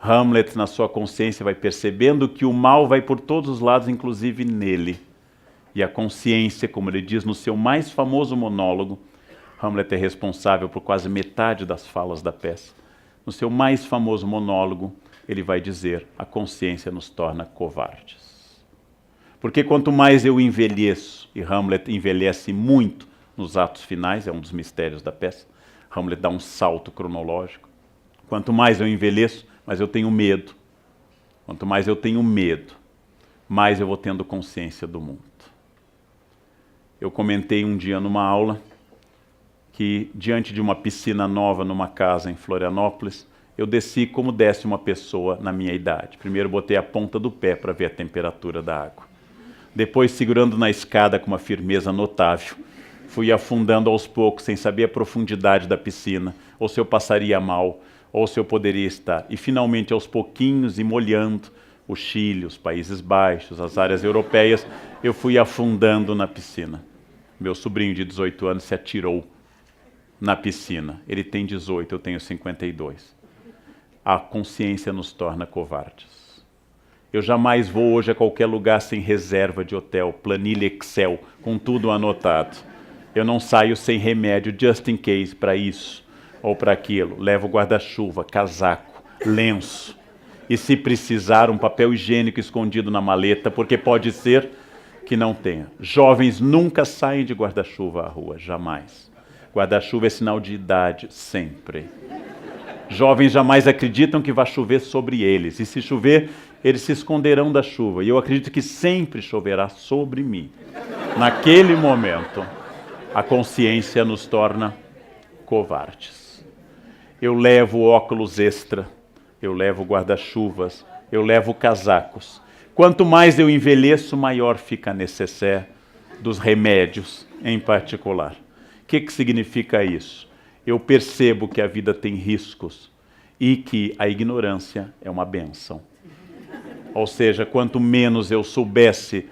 A: Hamlet, na sua consciência, vai percebendo que o mal vai por todos os lados, inclusive nele. E a consciência, como ele diz no seu mais famoso monólogo, Hamlet é responsável por quase metade das falas da peça. No seu mais famoso monólogo, ele vai dizer: a consciência nos torna covardes. Porque quanto mais eu envelheço, e Hamlet envelhece muito nos atos finais, é um dos mistérios da peça, Hamlet dá um salto cronológico. Quanto mais eu envelheço, mas eu tenho medo. Quanto mais eu tenho medo, mais eu vou tendo consciência do mundo. Eu comentei um dia numa aula que, diante de uma piscina nova numa casa em Florianópolis, eu desci como desce uma pessoa na minha idade. Primeiro botei a ponta do pé para ver a temperatura da água. Depois, segurando na escada com uma firmeza notável, fui afundando aos poucos, sem saber a profundidade da piscina, ou se eu passaria mal, ou se eu poderia estar. E finalmente, aos pouquinhos e molhando, o Chile, os Países Baixos, as áreas europeias, eu fui afundando na piscina. Meu sobrinho de 18 anos se atirou na piscina. Ele tem 18, eu tenho 52. A consciência nos torna covardes. Eu jamais vou hoje a qualquer lugar sem reserva de hotel, planilha Excel, com tudo anotado. Eu não saio sem remédio, just in case, para isso ou para aquilo. Levo guarda-chuva, casaco, lenço. E se precisar, um papel higiênico escondido na maleta, porque pode ser que não tenha. Jovens nunca saem de guarda-chuva à rua, jamais. Guarda-chuva é sinal de idade, sempre. Jovens jamais acreditam que vai chover sobre eles. E se chover, eles se esconderão da chuva. E eu acredito que sempre choverá sobre mim. Naquele momento, a consciência nos torna covardes. Eu levo óculos extra, eu levo guarda-chuvas, eu levo casacos. Quanto mais eu envelheço, maior fica a necessaire dos remédios em particular. O que significa isso? Eu percebo que a vida tem riscos e que a ignorância é uma bênção. Ou seja, quanto menos eu soubesse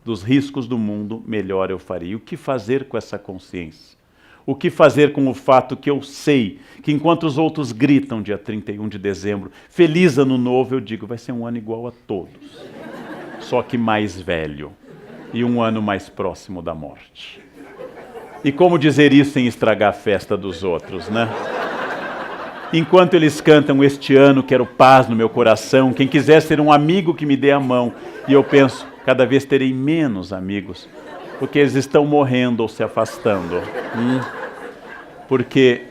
A: dos riscos do mundo, melhor eu faria. E o que fazer com essa consciência? O que fazer com o fato que eu sei que enquanto os outros gritam dia 31 de dezembro, feliz ano novo, eu digo, vai ser um ano igual a todos, só que mais velho e um ano mais próximo da morte. E como dizer isso sem estragar a festa dos outros, né? Enquanto eles cantam este ano, quero paz no meu coração, quem quiser ser um amigo que me dê a mão, e eu penso, cada vez terei menos amigos, porque eles estão morrendo ou se afastando. Porque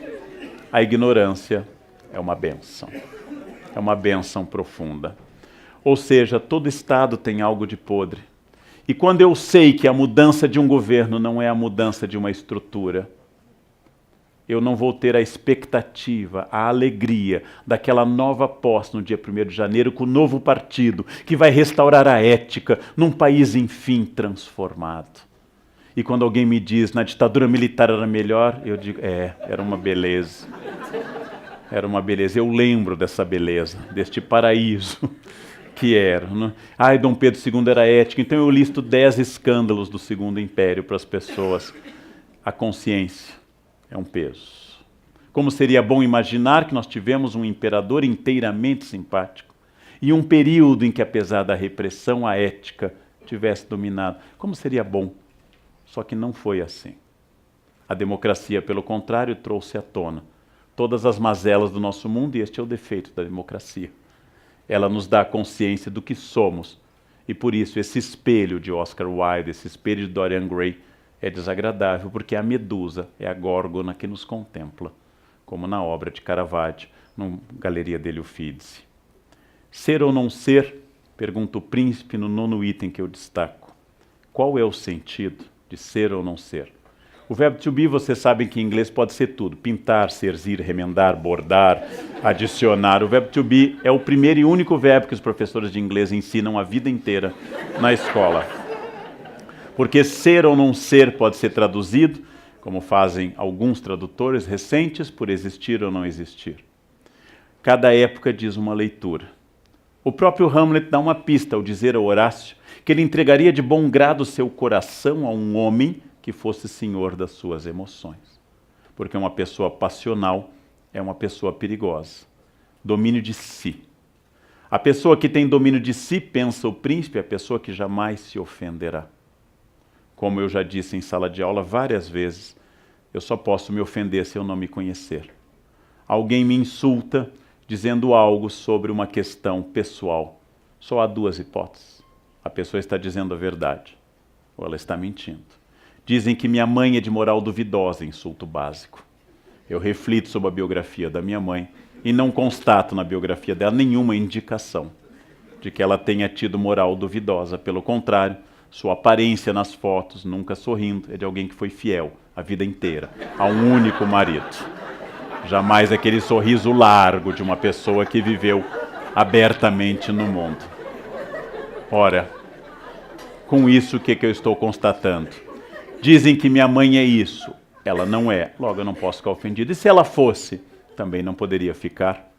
A: a ignorância é uma bênção. É uma bênção profunda. Ou seja, todo Estado tem algo de podre. E quando eu sei que a mudança de um governo não é a mudança de uma estrutura, eu não vou ter a expectativa, a alegria daquela nova posse no dia 1º de janeiro com o novo partido que vai restaurar a ética num país, enfim, transformado. E quando alguém me diz, na ditadura militar era melhor, eu digo, era uma beleza. Era uma beleza. Eu lembro dessa beleza, deste paraíso que era. Né? Ai, Dom Pedro II era ético, então eu listo 10 escândalos do Segundo Império para as pessoas. A consciência é um peso. Como seria bom imaginar que nós tivemos um imperador inteiramente simpático e um período em que, apesar da repressão, a ética tivesse dominado. Como seria bom. Só que não foi assim. A democracia, pelo contrário, trouxe à tona todas as mazelas do nosso mundo, e este é o defeito da democracia. Ela nos dá consciência do que somos, e por isso esse espelho de Oscar Wilde, esse espelho de Dorian Gray, é desagradável, porque a medusa é a górgona que nos contempla, como na obra de Caravaggio, na Galeria dele Uffizi. Ser ou não ser? Pergunta o príncipe no 9º item que eu destaco. Qual é o sentido de ser ou não ser? O verbo to be, vocês sabem que em inglês pode ser tudo. Pintar, serzir, remendar, bordar, adicionar. O verbo to be é o primeiro e único verbo que os professores de inglês ensinam a vida inteira na escola. Porque ser ou não ser pode ser traduzido, como fazem alguns tradutores recentes, por existir ou não existir. Cada época diz uma leitura. O próprio Hamlet dá uma pista ao dizer a Horácio que ele entregaria de bom grado seu coração a um homem que fosse senhor das suas emoções. Porque uma pessoa passional é uma pessoa perigosa. Domínio de si. A pessoa que tem domínio de si, pensa o príncipe, é a pessoa que jamais se ofenderá. Como eu já disse em sala de aula várias vezes, eu só posso me ofender se eu não me conhecer. Alguém me insulta dizendo algo sobre uma questão pessoal. Só há 2 hipóteses. A pessoa está dizendo a verdade, ou ela está mentindo. Dizem que minha mãe é de moral duvidosa, insulto básico. Eu reflito sobre a biografia da minha mãe e não constato na biografia dela nenhuma indicação de que ela tenha tido moral duvidosa. Pelo contrário, sua aparência nas fotos, nunca sorrindo, é de alguém que foi fiel a vida inteira a um único marido. Jamais aquele sorriso largo de uma pessoa que viveu abertamente no mundo. Ora, com isso o que eu estou constatando? Dizem que minha mãe é isso. Ela não é, logo eu não posso ficar ofendido. E se ela fosse, também não poderia ficar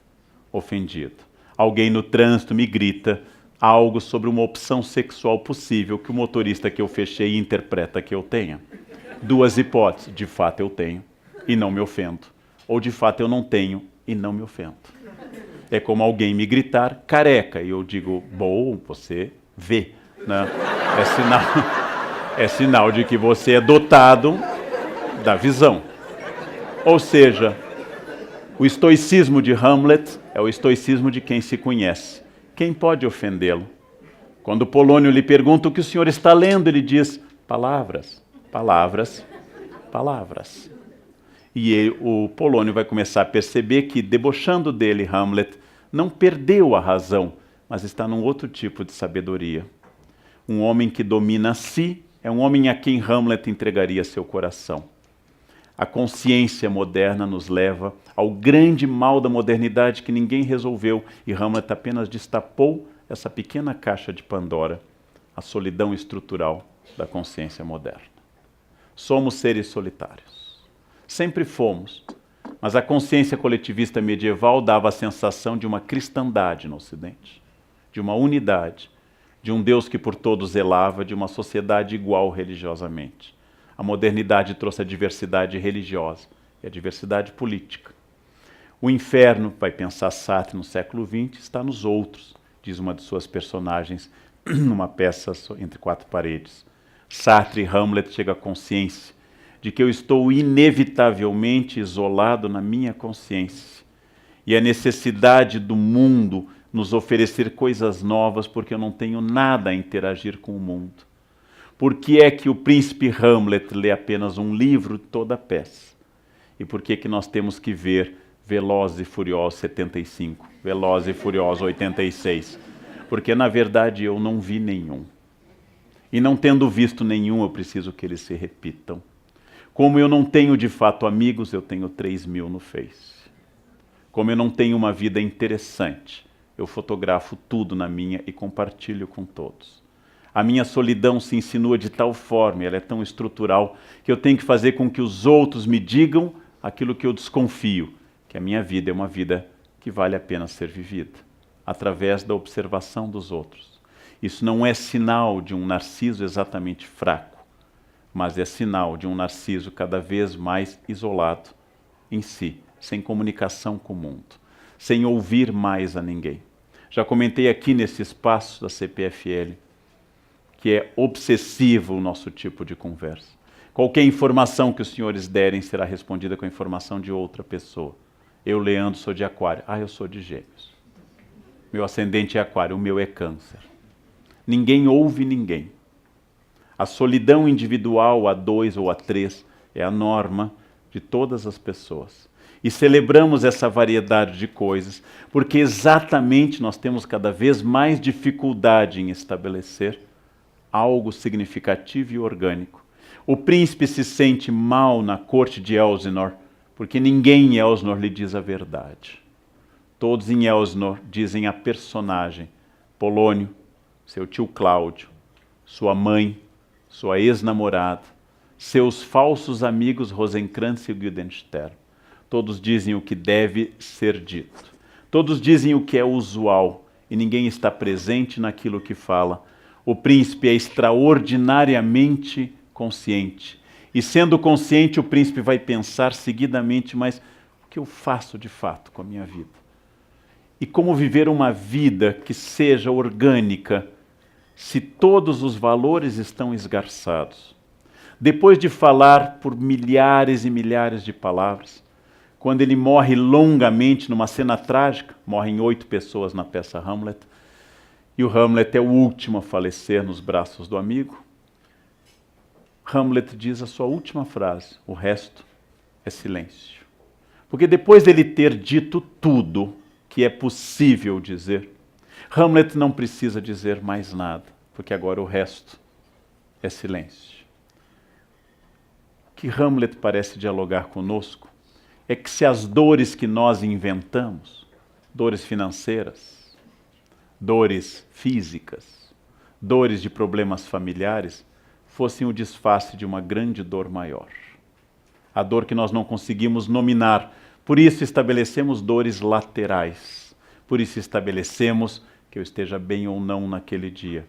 A: ofendido. Alguém no trânsito me grita algo sobre uma opção sexual possível que o motorista que eu fechei interpreta que eu tenha. Duas hipóteses: de fato eu tenho e não me ofendo, ou de fato eu não tenho e não me ofendo. É como alguém me gritar careca e eu digo, bom, você vê, né? É sinal de que você é dotado da visão. Ou seja, o estoicismo de Hamlet é o estoicismo de quem se conhece. Quem pode ofendê-lo? Quando Polônio lhe pergunta o que o senhor está lendo, ele diz, palavras, palavras, palavras. E o Polônio vai começar a perceber que, debochando dele, Hamlet não perdeu a razão, mas está num outro tipo de sabedoria. Um homem que domina a si é um homem a quem Hamlet entregaria seu coração. A consciência moderna nos leva ao grande mal da modernidade que ninguém resolveu e Hamlet apenas destapou essa pequena caixa de Pandora, a solidão estrutural da consciência moderna. Somos seres solitários. Sempre fomos, mas a consciência coletivista medieval dava a sensação de uma cristandade no Ocidente, de uma unidade, de um Deus que por todos zelava, de uma sociedade igual religiosamente. A modernidade trouxe a diversidade religiosa e a diversidade política. O inferno, vai pensar Sartre no século XX, está nos outros, diz uma de suas personagens numa peça Entre Quatro Paredes. Sartre e Hamlet chegam à consciência de que eu estou inevitavelmente isolado na minha consciência. E a necessidade do mundo nos oferecer coisas novas porque eu não tenho nada a interagir com o mundo. Por que é que o príncipe Hamlet lê apenas um livro toda a peça? E por que nós temos que ver Velozes e Furiosos 75, Velozes e Furiosos 86? Porque, na verdade, eu não vi nenhum. E não tendo visto nenhum, eu preciso que eles se repitam. Como eu não tenho, de fato, amigos, eu tenho 3.000 no Face. Como eu não tenho uma vida interessante, eu fotografo tudo na minha e compartilho com todos. A minha solidão se insinua de tal forma, ela é tão estrutural, que eu tenho que fazer com que os outros me digam aquilo que eu desconfio, que a minha vida é uma vida que vale a pena ser vivida, através da observação dos outros. Isso não é sinal de um narciso exatamente fraco, mas é sinal de um narciso cada vez mais isolado em si, sem comunicação com o mundo, sem ouvir mais a ninguém. Já comentei aqui nesse espaço da CPFL, que é obsessivo o nosso tipo de conversa. Qualquer informação que os senhores derem será respondida com a informação de outra pessoa. Eu, Leandro, sou de Aquário. Ah, eu sou de Gêmeos. Meu ascendente é Aquário, o meu é Câncer. Ninguém ouve ninguém. A solidão individual, a 2 ou a 3, é a norma de todas as pessoas. E celebramos essa variedade de coisas, porque exatamente nós temos cada vez mais dificuldade em estabelecer algo significativo e orgânico. O príncipe se sente mal na corte de Elsinor, porque ninguém em Elsinor lhe diz a verdade. Todos em Elsinor dizem a personagem, Polônio, seu tio Cláudio, sua mãe, sua ex-namorada, seus falsos amigos Rosencrantz e Guildenstern. Todos dizem o que deve ser dito. Todos dizem o que é usual, e ninguém está presente naquilo que fala. O príncipe é extraordinariamente consciente. E sendo consciente, o príncipe vai pensar seguidamente, mas o que eu faço de fato com a minha vida? E como viver uma vida que seja orgânica, se todos os valores estão esgarçados? Depois de falar por milhares e milhares de palavras, quando ele morre longamente numa cena trágica, morrem 8 pessoas na peça Hamlet, e o Hamlet é o último a falecer nos braços do amigo, Hamlet diz a sua última frase, o resto é silêncio. Porque depois dele ter dito tudo que é possível dizer, Hamlet não precisa dizer mais nada, porque agora o resto é silêncio. O que Hamlet parece dialogar conosco é que se as dores que nós inventamos, dores financeiras, dores físicas, dores de problemas familiares, fossem o disfarce de uma grande dor maior. A dor que nós não conseguimos nominar. Por isso estabelecemos dores laterais. Por isso estabelecemos que eu esteja bem ou não naquele dia.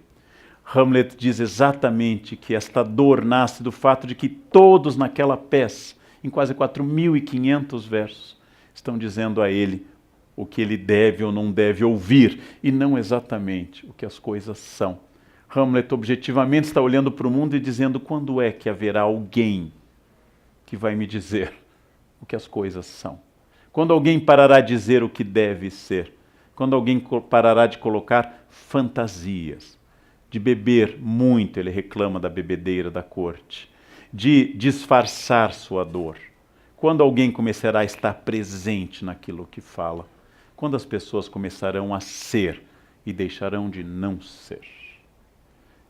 A: Hamlet diz exatamente que esta dor nasce do fato de que todos naquela peça, em quase 4.500 versos, estão dizendo a ele o que ele deve ou não deve ouvir, e não exatamente o que as coisas são. Hamlet objetivamente está olhando para o mundo e dizendo: quando é que haverá alguém que vai me dizer o que as coisas são? Quando alguém parará de dizer o que deve ser? Quando alguém parará de colocar fantasias? De beber muito, ele reclama da bebedeira da corte. De disfarçar sua dor. Quando alguém começará a estar presente naquilo que fala? Quando as pessoas começarão a ser e deixarão de não ser?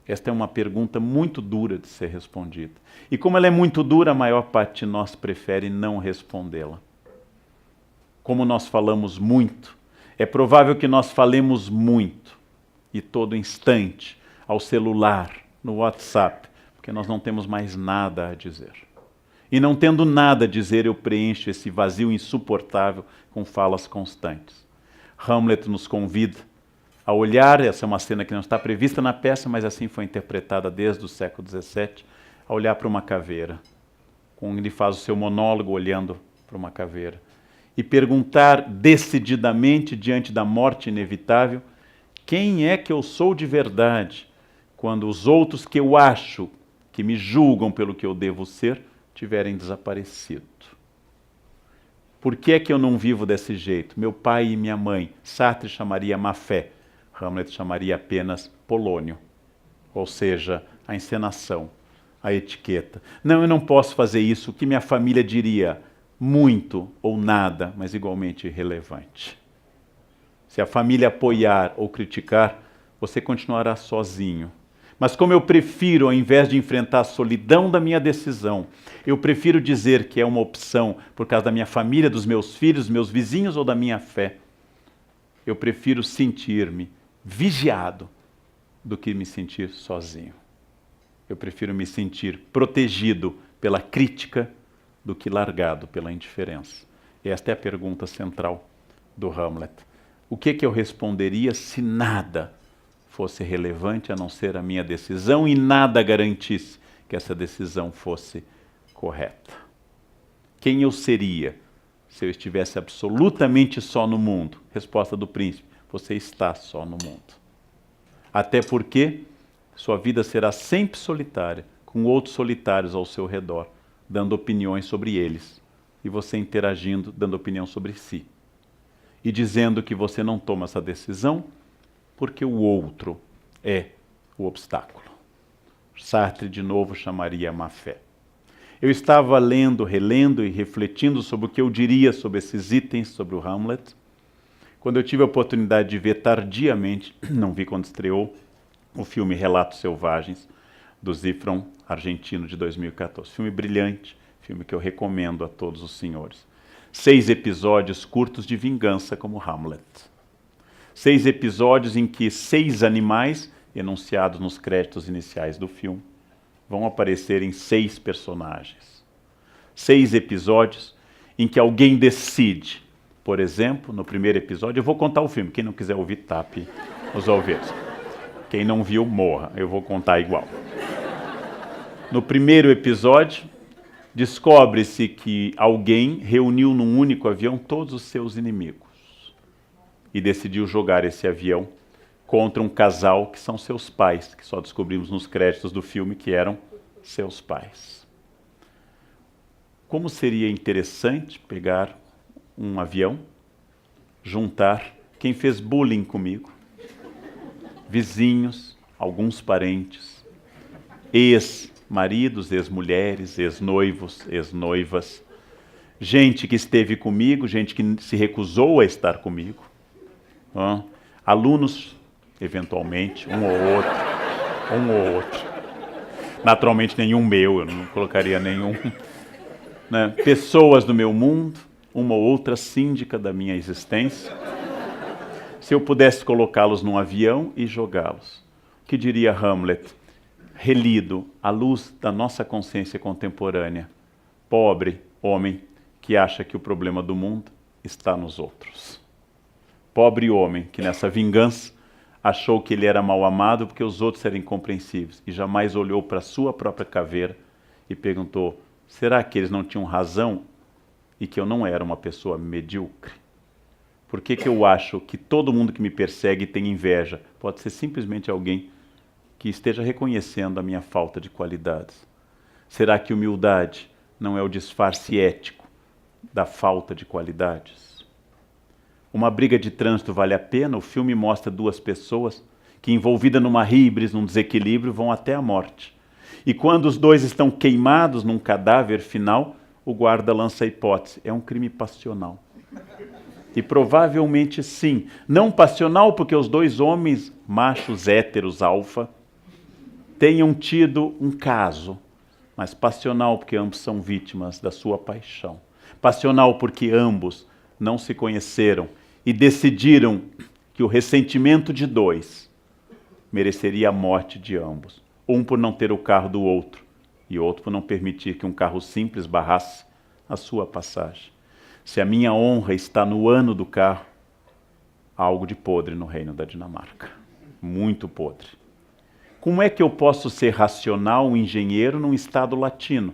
A: Esta é uma pergunta muito dura de ser respondida. E como ela é muito dura, a maior parte de nós prefere não respondê-la. Como nós falamos muito, é provável que nós falemos muito, e todo instante, ao celular, no WhatsApp, porque nós não temos mais nada a dizer. E não tendo nada a dizer, eu preencho esse vazio insuportável com falas constantes. Hamlet nos convida a olhar, essa é uma cena que não está prevista na peça, mas assim foi interpretada desde o século XVII, a olhar para uma caveira. Quando ele faz o seu monólogo olhando para uma caveira. E perguntar decididamente, diante da morte inevitável, quem é que eu sou de verdade, quando os outros que eu acho, que me julgam pelo que eu devo ser, tiverem desaparecido. Por que é que eu não vivo desse jeito? Meu pai e minha mãe, Sartre chamaria má fé, Hamlet chamaria apenas Polônio, ou seja, a encenação, a etiqueta. Não, eu não posso fazer isso, o que minha família diria, muito ou nada, mas igualmente irrelevante. Se a família apoiar ou criticar, você continuará sozinho. Mas como eu prefiro, ao invés de enfrentar a solidão da minha decisão, eu prefiro dizer que é uma opção por causa da minha família, dos meus filhos, dos meus vizinhos ou da minha fé, eu prefiro sentir-me vigiado do que me sentir sozinho. Eu prefiro me sentir protegido pela crítica do que largado pela indiferença. E esta é a pergunta central do Hamlet. O que eu responderia se nada fosse relevante a não ser a minha decisão e nada garantisse que essa decisão fosse correta? Quem eu seria se eu estivesse absolutamente só no mundo? Resposta do príncipe: você está só no mundo. Até porque sua vida será sempre solitária, com outros solitários ao seu redor, dando opiniões sobre eles, e você interagindo, dando opinião sobre si. E dizendo que você não toma essa decisão porque o outro é o obstáculo. Sartre, de novo, chamaria má fé. Eu estava lendo, relendo e refletindo sobre o que eu diria sobre esses itens, sobre o Hamlet, quando eu tive a oportunidade de ver tardiamente, não vi quando estreou, o filme Relatos Selvagens, do Zifron, argentino, de 2014. Filme brilhante, filme que eu recomendo a todos os senhores. 6 episódios curtos de vingança como Hamlet. 6 episódios em que 6 animais, enunciados nos créditos iniciais do filme, vão aparecer em 6 personagens. 6 episódios em que alguém decide. Por exemplo, no primeiro episódio, eu vou contar o filme. Quem não quiser ouvir, tape os ouvidos. Quem não viu, morra. Eu vou contar igual. No primeiro episódio, descobre-se que alguém reuniu num único avião todos os seus inimigos e decidiu jogar esse avião contra um casal que são seus pais, que só descobrimos nos créditos do filme que eram seus pais. Como seria interessante pegar um avião, juntar quem fez bullying comigo, vizinhos, alguns parentes, ex-maridos, ex-mulheres, ex-noivos, ex-noivas, gente que esteve comigo, gente que se recusou a estar comigo, alunos, eventualmente, um ou outro. Naturalmente nenhum meu, eu não colocaria nenhum. Né? Pessoas do meu mundo, uma ou outra síndica da minha existência. Se eu pudesse colocá-los num avião e jogá-los, o que diria Hamlet, relido à luz da nossa consciência contemporânea? Pobre homem que acha que o problema do mundo está nos outros. Pobre homem que nessa vingança achou que ele era mal amado porque os outros eram incompreensíveis e jamais olhou para a sua própria caveira e perguntou: será que eles não tinham razão e que eu não era uma pessoa medíocre? Por que eu acho que todo mundo que me persegue tem inveja? Pode ser simplesmente alguém que esteja reconhecendo a minha falta de qualidades. Será que humildade não é o disfarce ético da falta de qualidades? Uma briga de trânsito vale a pena? O filme mostra duas pessoas que, envolvidas numa híbris, num desequilíbrio, vão até a morte. E quando os dois estão queimados num cadáver final, o guarda lança a hipótese: é um crime passional. E provavelmente sim. Não passional porque os dois homens, machos, héteros, alfa, tenham tido um caso, mas passional porque ambos são vítimas da sua paixão. Passional porque ambos não se conheceram e decidiram que o ressentimento de dois mereceria a morte de ambos. Um por não ter o carro do outro e outro por não permitir que um carro simples barrasse a sua passagem. Se a minha honra está no ano do carro, há algo de podre no reino da Dinamarca. Muito podre. Como é que eu posso ser racional, um engenheiro, num estado latino?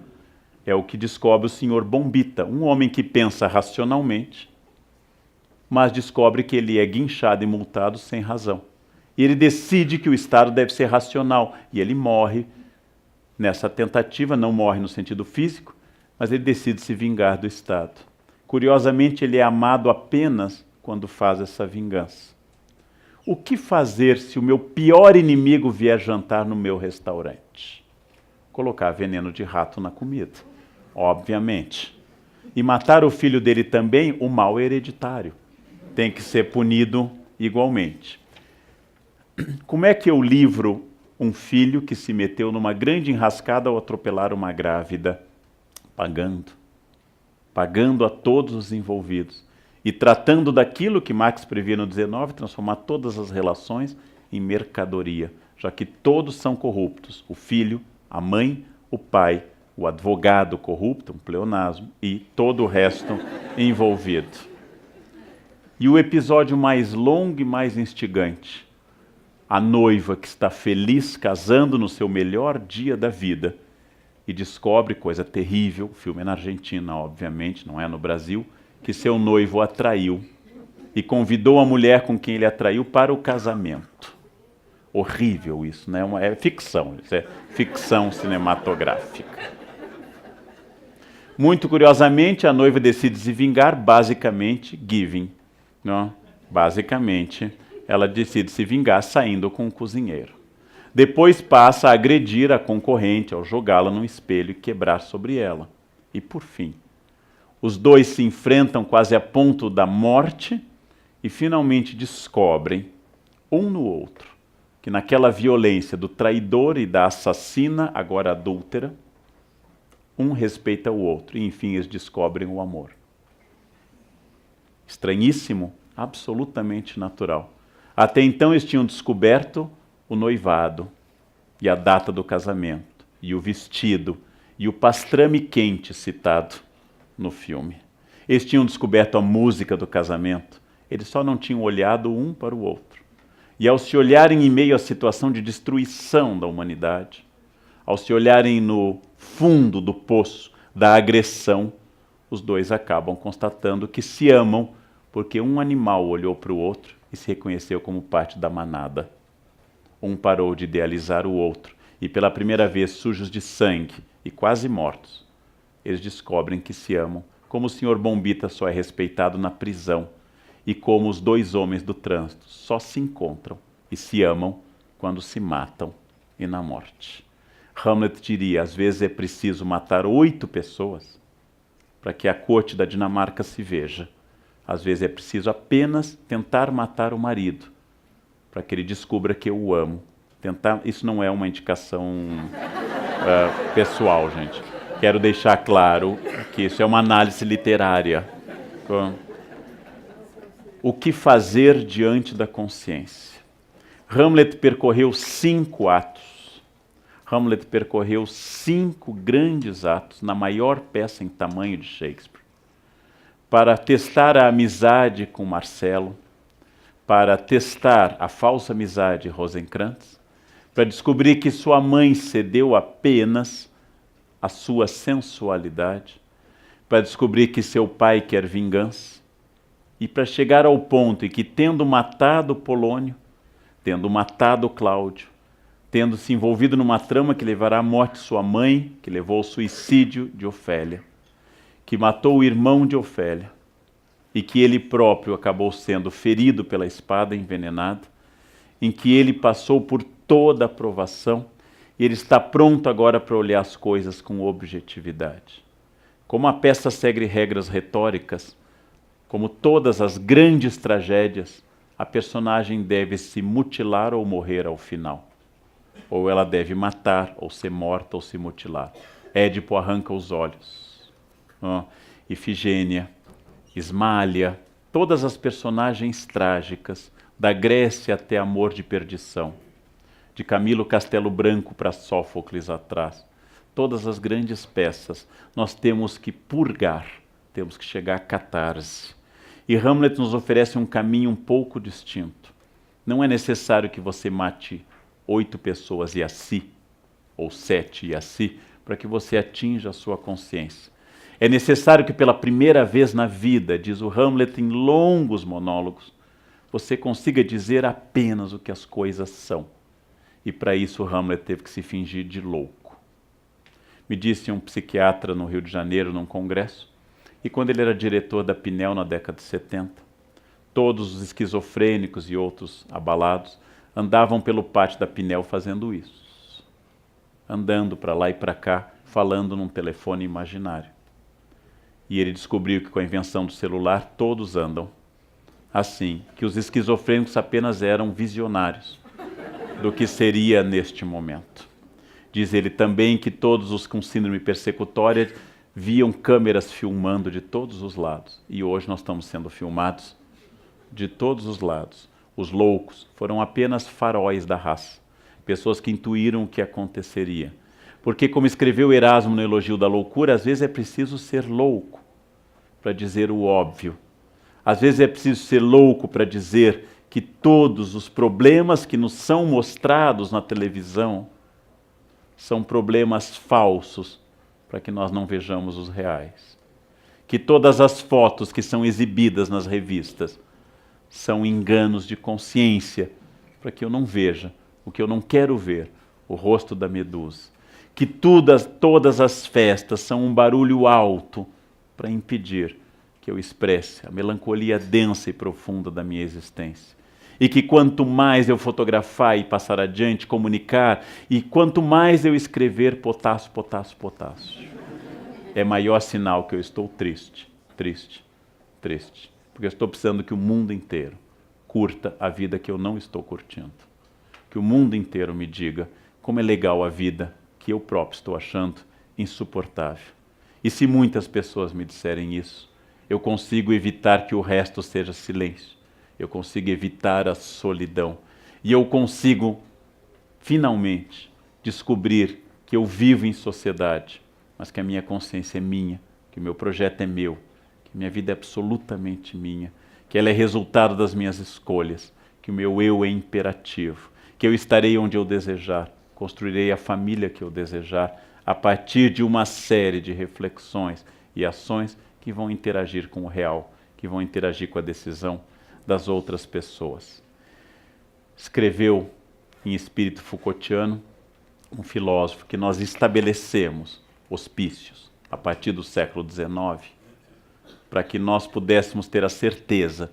A: É o que descobre o senhor Bombita, um homem que pensa racionalmente, mas descobre que ele é guinchado e multado sem razão. E ele decide que o Estado deve ser racional. E ele morre nessa tentativa, não morre no sentido físico, mas ele decide se vingar do Estado. Curiosamente, ele é amado apenas quando faz essa vingança. O que fazer se o meu pior inimigo vier jantar no meu restaurante? Colocar veneno de rato na comida, obviamente. E matar o filho dele também, o mal é hereditário. Tem que ser punido igualmente. Como é que eu livro um filho que se meteu numa grande enrascada ao atropelar uma grávida? Pagando a todos os envolvidos. E tratando daquilo que Marx previa no 19, transformar todas as relações em mercadoria, já que todos são corruptos. O filho, a mãe, o pai, o advogado corrupto, um pleonasmo, e todo o resto envolvido. E o episódio mais longo e mais instigante: a noiva que está feliz casando no seu melhor dia da vida e descobre, coisa terrível, o filme é na Argentina, obviamente, não é no Brasil, que seu noivo a traiu e convidou a mulher com quem ele a traiu para o casamento. Horrível isso, né? É ficção, isso é ficção cinematográfica. Muito curiosamente, a noiva decide se vingar, basicamente, giving. Não? Basicamente, ela decide se vingar saindo com o cozinheiro. Depois passa a agredir a concorrente ao jogá-la num espelho e quebrar sobre ela. E por fim, os dois se enfrentam quase a ponto da morte e finalmente descobrem, um no outro, que naquela violência do traidor e da assassina, agora adúltera, um respeita o outro e enfim eles descobrem o amor. Estranhíssimo, absolutamente natural. Até então eles tinham descoberto o noivado, e a data do casamento, e o vestido, e o pastrame quente citado no filme. Eles tinham descoberto a música do casamento, eles só não tinham olhado um para o outro. E ao se olharem em meio à situação de destruição da humanidade, ao se olharem no fundo do poço da agressão, os dois acabam constatando que se amam porque um animal olhou para o outro e se reconheceu como parte da manada. Um parou de idealizar o outro e pela primeira vez sujos de sangue e quase mortos, eles descobrem que se amam, como o senhor Bombita só é respeitado na prisão e como os dois homens do trânsito só se encontram e se amam quando se matam e na morte. Hamlet diria, às vezes é preciso matar 8 pessoas para que a corte da Dinamarca se veja. Às vezes é preciso apenas tentar matar o marido para que ele descubra que eu o amo. Isso não é uma indicação pessoal, gente. Quero deixar claro que isso é uma análise literária. O que fazer diante da consciência? Hamlet percorreu 5 atos. Hamlet percorreu 5 grandes atos, na maior peça em tamanho de Shakespeare, para testar a amizade com Marcelo, para testar a falsa amizade de Rosencrantz, para descobrir que sua mãe cedeu apenas à sua sensualidade, para descobrir que seu pai quer vingança, e para chegar ao ponto em que, tendo matado Polônio, tendo matado Cláudio, tendo se envolvido numa trama que levará à morte de sua mãe, que levou ao suicídio de Ofélia, que matou o irmão de Ofélia, e que ele próprio acabou sendo ferido pela espada envenenada, em que ele passou por toda a provação, e ele está pronto agora para olhar as coisas com objetividade. Como a peça segue regras retóricas, como todas as grandes tragédias, a personagem deve se mutilar ou morrer ao final. Ou ela deve matar, ou ser morta, ou se mutilar. Édipo arranca os olhos. Ifigênia, Ismália, todas as personagens trágicas, da Grécia até Amor de Perdição, de Camilo Castelo Branco para Sófocles atrás. Todas as grandes peças nós temos que purgar, temos que chegar à catarse. E Hamlet nos oferece um caminho um pouco distinto. Não é necessário que você mate 8 pessoas e a si, ou 7 e a si, para que você atinja a sua consciência. É necessário que pela primeira vez na vida, diz o Hamlet em longos monólogos, você consiga dizer apenas o que as coisas são. E para isso Hamlet teve que se fingir de louco. Me disse um psiquiatra no Rio de Janeiro, num congresso, e quando ele era diretor da Pinel na década de 70, todos os esquizofrênicos e outros abalados andavam pelo pátio da Pinel fazendo isso. Andando para lá e para cá, falando num telefone imaginário. E ele descobriu que com a invenção do celular todos andam assim, que os esquizofrênicos apenas eram visionários do que seria neste momento. Diz ele também que todos os com síndrome persecutória viam câmeras filmando de todos os lados. E hoje nós estamos sendo filmados de todos os lados. Os loucos foram apenas faróis da raça, pessoas que intuíram o que aconteceria. Porque, como escreveu Erasmo no Elogio da Loucura, às vezes é preciso ser louco para dizer o óbvio. Às vezes é preciso ser louco para dizer que todos os problemas que nos são mostrados na televisão são problemas falsos, para que nós não vejamos os reais. Que todas as fotos que são exibidas nas revistas são enganos de consciência, para que eu não veja o que eu não quero ver, o rosto da Medusa. Que todas as festas são um barulho alto para impedir que eu expresse a melancolia densa e profunda da minha existência. E que quanto mais eu fotografar e passar adiante, comunicar, e quanto mais eu escrever potássio, potássio, potássio, é maior sinal que eu estou triste, triste, triste. Porque eu estou precisando que o mundo inteiro curta a vida que eu não estou curtindo. Que o mundo inteiro me diga como é legal a vida que eu próprio estou achando insuportável. E se muitas pessoas me disserem isso, eu consigo evitar que o resto seja silêncio. Eu consigo evitar a solidão. E eu consigo, finalmente, descobrir que eu vivo em sociedade, mas que a minha consciência é minha, que o meu projeto é meu, que minha vida é absolutamente minha, que ela é resultado das minhas escolhas, que o meu eu é imperativo, que eu estarei onde eu desejar, construirei a família que eu desejar, a partir de uma série de reflexões e ações que vão interagir com o real, que vão interagir com a decisão das outras pessoas. Escreveu em espírito Foucaultiano um filósofo que nós estabelecemos hospícios a partir do século XIX para que nós pudéssemos ter a certeza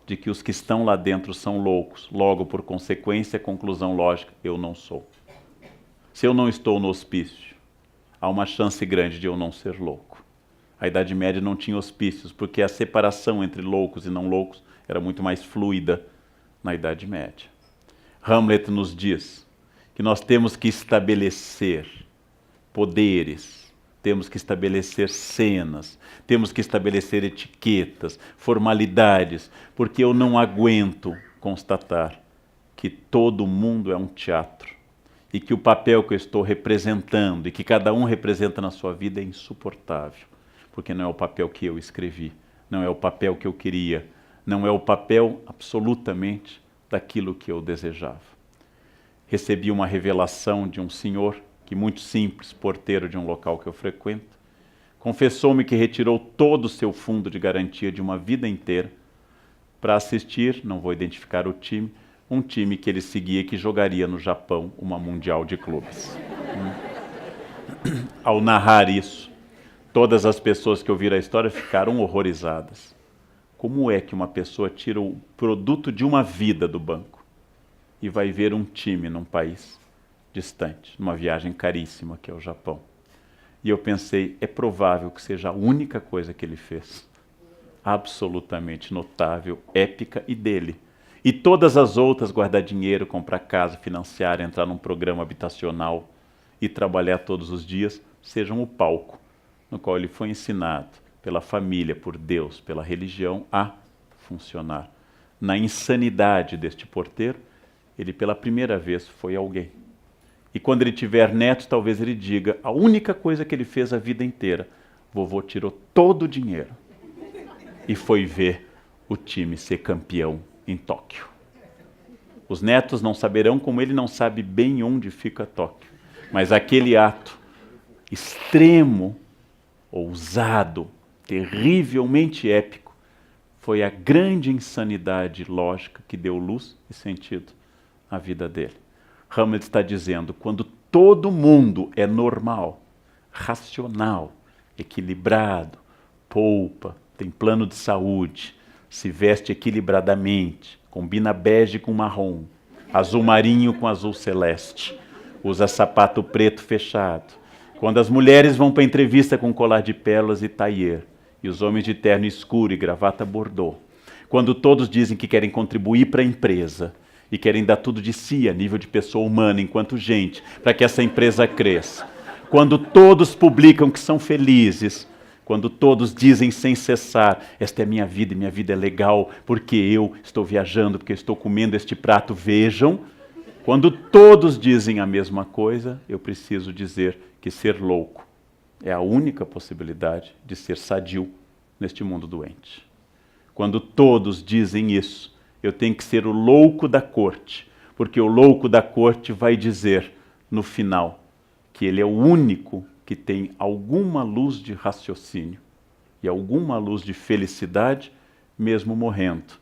A: de que os que estão lá dentro são loucos. Logo, por consequência, conclusão lógica, eu não sou. Se eu não estou no hospício, há uma chance grande de eu não ser louco. A Idade Média não tinha hospícios, porque a separação entre loucos e não loucos era muito mais fluida na Idade Média. Hamlet nos diz que nós temos que estabelecer poderes, temos que estabelecer cenas, temos que estabelecer etiquetas, formalidades, porque eu não aguento constatar que todo mundo é um teatro e que o papel que eu estou representando e que cada um representa na sua vida é insuportável, porque não é o papel que eu escrevi, não é o papel que eu queria, não é o papel absolutamente daquilo que eu desejava. Recebi uma revelação de um senhor, que muito simples, porteiro de um local que eu frequento, confessou-me que retirou todo o seu fundo de garantia de uma vida inteira para assistir, não vou identificar o time, um time que ele seguia que jogaria no Japão uma mundial de clubes. Ao narrar isso, todas as pessoas que ouviram a história ficaram horrorizadas. Como é que uma pessoa tira o produto de uma vida do banco e vai ver um time num país distante, numa viagem caríssima que é o Japão? E eu pensei, é provável que seja a única coisa que ele fez, absolutamente notável, épica e dele. E todas as outras, guardar dinheiro, comprar casa, financiar, entrar num programa habitacional e trabalhar todos os dias, sejam o palco no qual ele foi ensinado pela família, por Deus, pela religião, a funcionar. Na insanidade deste porteiro, ele pela primeira vez foi alguém. E quando ele tiver netos, talvez ele diga, a única coisa que ele fez a vida inteira, vovô tirou todo o dinheiro e foi ver o time ser campeão em Tóquio. Os netos não saberão, como ele não sabe bem onde fica Tóquio. Mas aquele ato extremo, ousado, terrivelmente épico, foi a grande insanidade lógica que deu luz e sentido à vida dele. Hamlet está dizendo, quando todo mundo é normal, racional, equilibrado, poupa, tem plano de saúde, se veste equilibradamente, combina bege com marrom, azul marinho com azul celeste, usa sapato preto fechado. Quando as mulheres vão para a entrevista com colar de pérolas e tailleur, e os homens de terno escuro e gravata bordô. Quando todos dizem que querem contribuir para a empresa e querem dar tudo de si a nível de pessoa humana enquanto gente, para que essa empresa cresça. Quando todos publicam que são felizes, quando todos dizem sem cessar, esta é minha vida e minha vida é legal, porque eu estou viajando, porque eu estou comendo este prato, vejam. Quando todos dizem a mesma coisa, eu preciso dizer que ser louco é a única possibilidade de ser sadio neste mundo doente. Quando todos dizem isso, eu tenho que ser o louco da corte, porque o louco da corte vai dizer, no final, que ele é o único que tem alguma luz de raciocínio e alguma luz de felicidade, mesmo morrendo.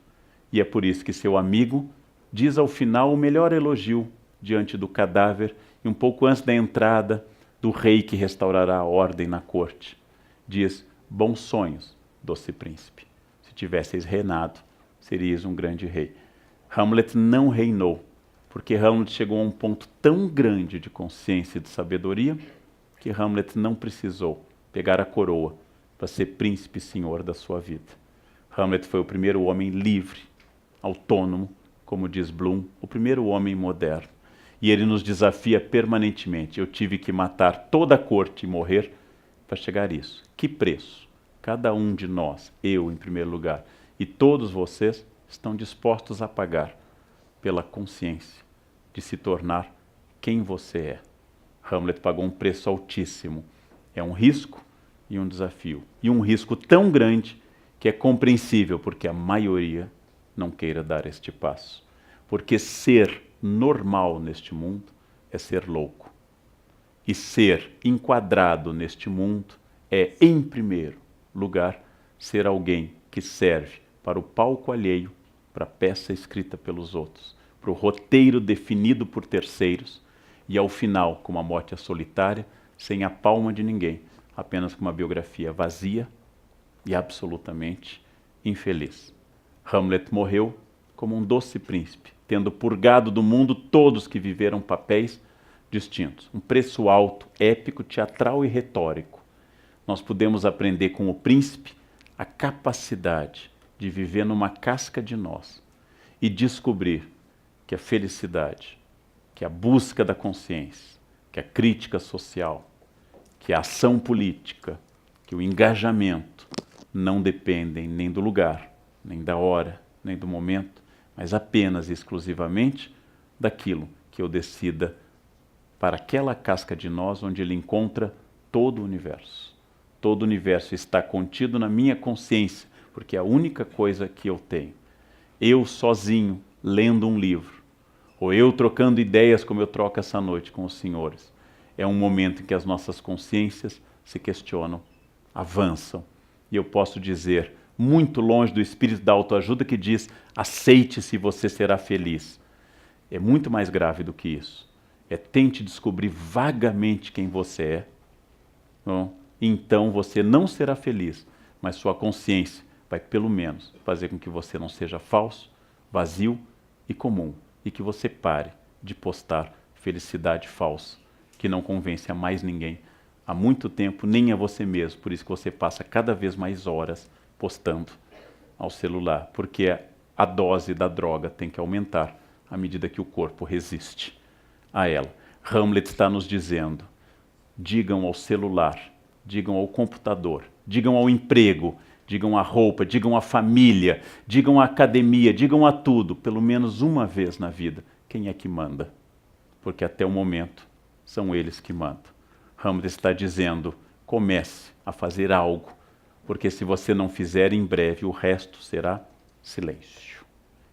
A: E é por isso que seu amigo diz ao final o melhor elogio diante do cadáver e um pouco antes da entrada do rei que restaurará a ordem na corte. Diz, bons sonhos, doce príncipe. Se tivesseis reinado, seríeis um grande rei. Hamlet não reinou, porque Hamlet chegou a um ponto tão grande de consciência e de sabedoria que Hamlet não precisou pegar a coroa para ser príncipe e senhor da sua vida. Hamlet foi o primeiro homem livre, autônomo, como diz Bloom, o primeiro homem moderno. E ele nos desafia permanentemente. Eu tive que matar toda a corte e morrer para chegar a isso. Que preço? Cada um de nós, eu em primeiro lugar, e todos vocês estão dispostos a pagar pela consciência de se tornar quem você é. Hamlet pagou um preço altíssimo. É um risco e um desafio. E um risco tão grande que é compreensível, porque a maioria não queira dar este passo. Porque ser normal neste mundo é ser louco. E ser enquadrado neste mundo é, em primeiro lugar, ser alguém que serve para o palco alheio, para a peça escrita pelos outros, para o roteiro definido por terceiros, e ao final, com uma morte solitária, sem a palma de ninguém, apenas com uma biografia vazia e absolutamente infeliz. Hamlet morreu como um doce príncipe, tendo purgado do mundo todos que viveram papéis distintos. Um preço alto, épico, teatral e retórico. Nós podemos aprender com o príncipe a capacidade de viver numa casca de nós e descobrir que a felicidade, que a busca da consciência, que a crítica social, que a ação política, que o engajamento não dependem nem do lugar, nem da hora, nem do momento, mas apenas e exclusivamente daquilo que eu decida para aquela casca de nós onde ele encontra todo o universo. Todo o universo está contido na minha consciência, porque é a única coisa que eu tenho. Eu sozinho, lendo um livro, ou eu trocando ideias como eu troco essa noite com os senhores, é um momento em que as nossas consciências se questionam, avançam. E eu posso dizer, muito longe do espírito da autoajuda que diz, aceite-se e você será feliz. É muito mais grave do que isso. É tente descobrir vagamente quem você é. Não? Então você não será feliz, mas sua consciência vai pelo menos fazer com que você não seja falso, vazio e comum. E que você pare de postar felicidade falsa, que não convence a mais ninguém há muito tempo, nem a você mesmo. Por isso que você passa cada vez mais horas postando ao celular, porque a dose da droga tem que aumentar à medida que o corpo resiste a ela. Hamlet está nos dizendo, digam ao celular, digam ao computador, digam ao emprego, digam à roupa, digam à família, digam à academia, digam a tudo, pelo menos uma vez na vida, quem é que manda? Porque até o momento são eles que mandam. Hamlet está dizendo, comece a fazer algo, porque se você não fizer, em breve o resto será silêncio.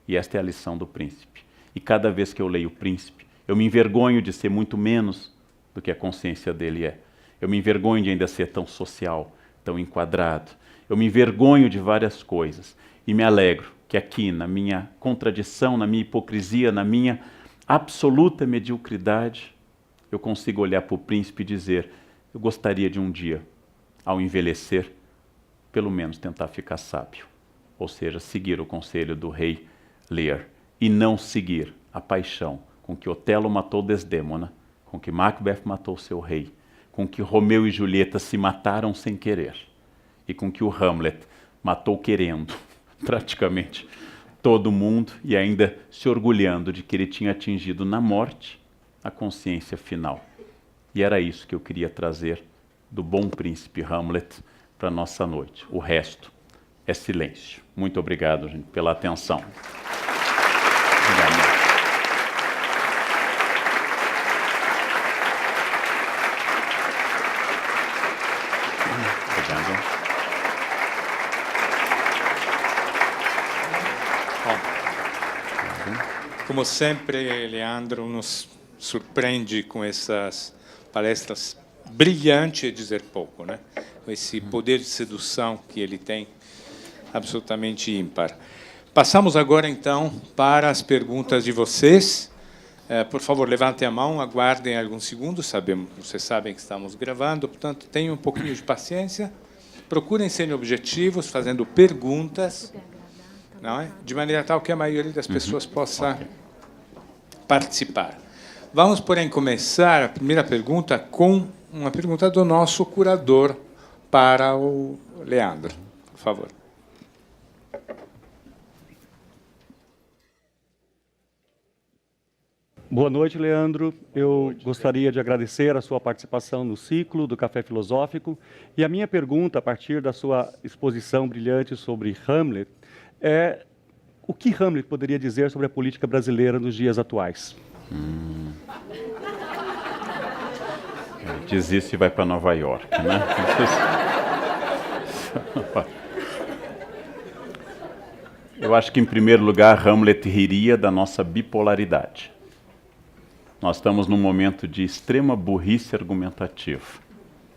A: E esta é a lição do príncipe. E cada vez que eu leio o príncipe, eu me envergonho de ser muito menos do que a consciência dele é. Eu me envergonho de ainda ser tão social, tão enquadrado. Eu me envergonho de várias coisas. E me alegro que aqui, na minha contradição, na minha hipocrisia, na minha absoluta mediocridade, eu consigo olhar para o príncipe e dizer, eu gostaria de um dia, ao envelhecer, pelo menos tentar ficar sábio. Ou seja, seguir o conselho do rei Lear. E não seguir a paixão com que Otelo matou Desdémona, com que Macbeth matou seu rei, com que Romeu e Julieta se mataram sem querer, e com que o Hamlet matou querendo, praticamente, todo mundo, e ainda se orgulhando de que ele tinha atingido na morte a consciência final. E era isso que eu queria trazer do bom príncipe Hamlet para a nossa noite. O resto é silêncio. Muito obrigado, gente, pela atenção. Obrigado.
B: Como sempre, Leandro nos surpreende com essas palestras brilhantes, é dizer pouco, né? Com esse poder de sedução que ele tem, absolutamente ímpar. Passamos agora, então, para as perguntas de vocês. Por favor, levantem a mão, aguardem alguns segundos. Vocês sabem que estamos gravando, portanto, tenham um pouquinho de paciência. Procurem ser objetivos, fazendo perguntas, não é? De maneira tal que a maioria das pessoas possa participar. Vamos, porém, começar a primeira pergunta com uma pergunta do nosso curador para o Leandro. Por favor.
C: Boa noite, Leandro. Eu gostaria de agradecer a sua participação no ciclo do Café Filosófico. E a minha pergunta, a partir da sua exposição brilhante sobre Hamlet, é o que Hamlet poderia dizer sobre a política brasileira nos dias atuais?
A: Diz isso e vai para Nova York, né? Eu acho que, em primeiro lugar, Hamlet riria da nossa bipolaridade. Nós estamos num momento de extrema burrice argumentativa.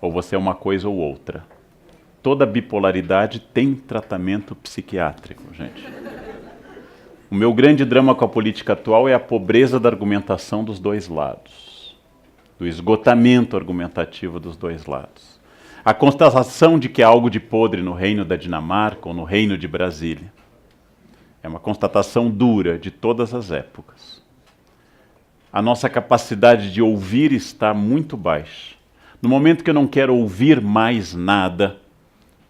A: Ou você é uma coisa ou outra. Toda bipolaridade tem tratamento psiquiátrico, gente. O meu grande drama com a política atual é a pobreza da argumentação dos dois lados. Do esgotamento argumentativo dos dois lados. A constatação de que há algo de podre no reino da Dinamarca ou no reino de Brasília. É uma constatação dura de todas as épocas. A nossa capacidade de ouvir está muito baixa. No momento que eu não quero ouvir mais nada,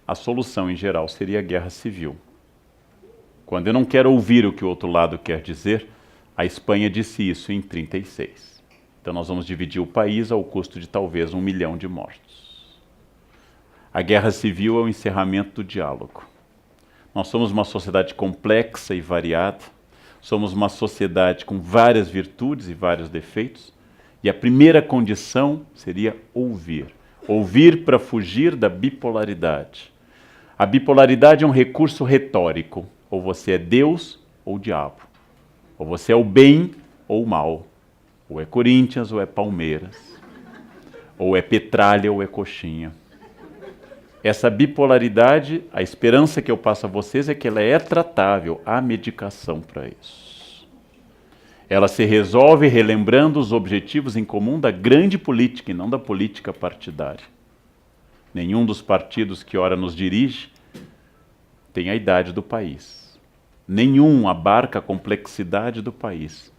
A: a solução, em geral, seria a guerra civil. Quando eu não quero ouvir o que o outro lado quer dizer, a Espanha disse isso em 1936. Então nós vamos dividir o país ao custo de talvez 1 milhão de mortos. A guerra civil é o encerramento do diálogo. Nós somos uma sociedade complexa e variada. Somos uma sociedade com várias virtudes e vários defeitos, e a primeira condição seria ouvir. Ouvir para fugir da bipolaridade. A bipolaridade é um recurso retórico. Ou você é Deus ou o diabo. Ou você é o bem ou o mal. Ou é Corinthians ou é Palmeiras. Ou é petralha ou é coxinha. Essa bipolaridade, a esperança que eu passo a vocês é que ela é tratável. Há medicação para isso. Ela se resolve relembrando os objetivos em comum da grande política e não da política partidária. Nenhum dos partidos que ora nos dirige tem a idade do país. Nenhum abarca a complexidade do país.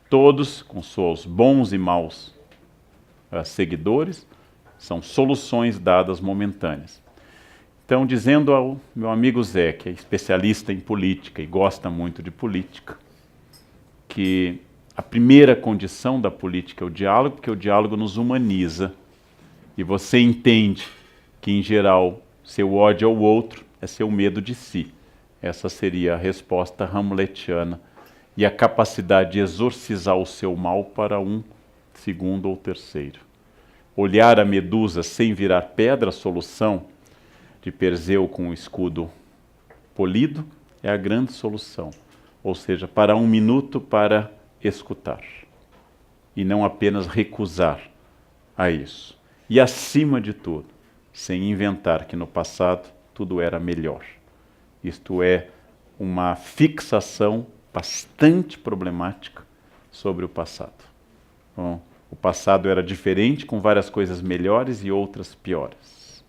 A: Todos, com seus bons e maus seguidores, são soluções dadas momentâneas. Então, dizendo ao meu amigo Zé, que é especialista em política e gosta muito de política, que a primeira condição da política é o diálogo, porque o diálogo nos humaniza. E você entende que, em geral, seu ódio ao outro é seu medo de si. Essa seria a resposta hamletiana. E a capacidade de exorcizar o seu mal para um segundo ou terceiro. Olhar a Medusa sem virar pedra, a solução de Perseu com o escudo polido, é a grande solução. Ou seja, parar um minuto para escutar. E não apenas recusar a isso. E acima de tudo, sem inventar que no passado tudo era melhor. Isto é uma fixação bastante problemática sobre o passado. Bom, o passado era diferente, com várias coisas melhores e outras piores.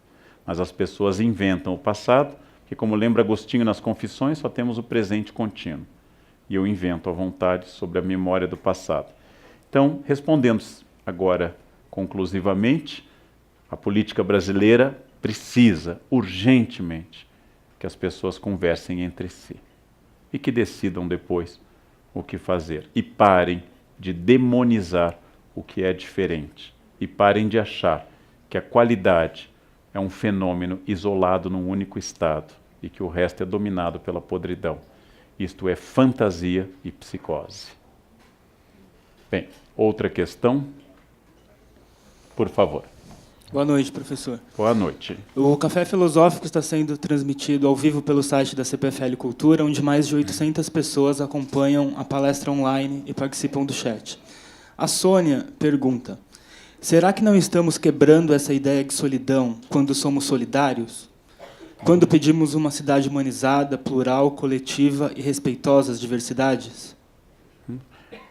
A: Mas as pessoas inventam o passado, que, como lembra Agostinho nas Confissões, só temos o presente contínuo. E eu invento à vontade sobre a memória do passado. Então, respondendo agora conclusivamente, a política brasileira precisa, urgentemente, que as pessoas conversem entre si e que decidam depois o que fazer. E parem de demonizar o que é diferente. E parem de achar que a qualidade é um fenômeno isolado num único estado e que o resto é dominado pela podridão. Isto é fantasia e psicose. Bem, outra questão? Por favor.
D: Boa noite, professor.
A: Boa noite.
D: O Café Filosófico está sendo transmitido ao vivo pelo site da CPFL Cultura, onde mais de 800 pessoas acompanham a palestra online e participam do chat. A Sônia pergunta: será que não estamos quebrando essa ideia de solidão quando somos solidários? Quando pedimos uma cidade humanizada, plural, coletiva e respeitosa às diversidades?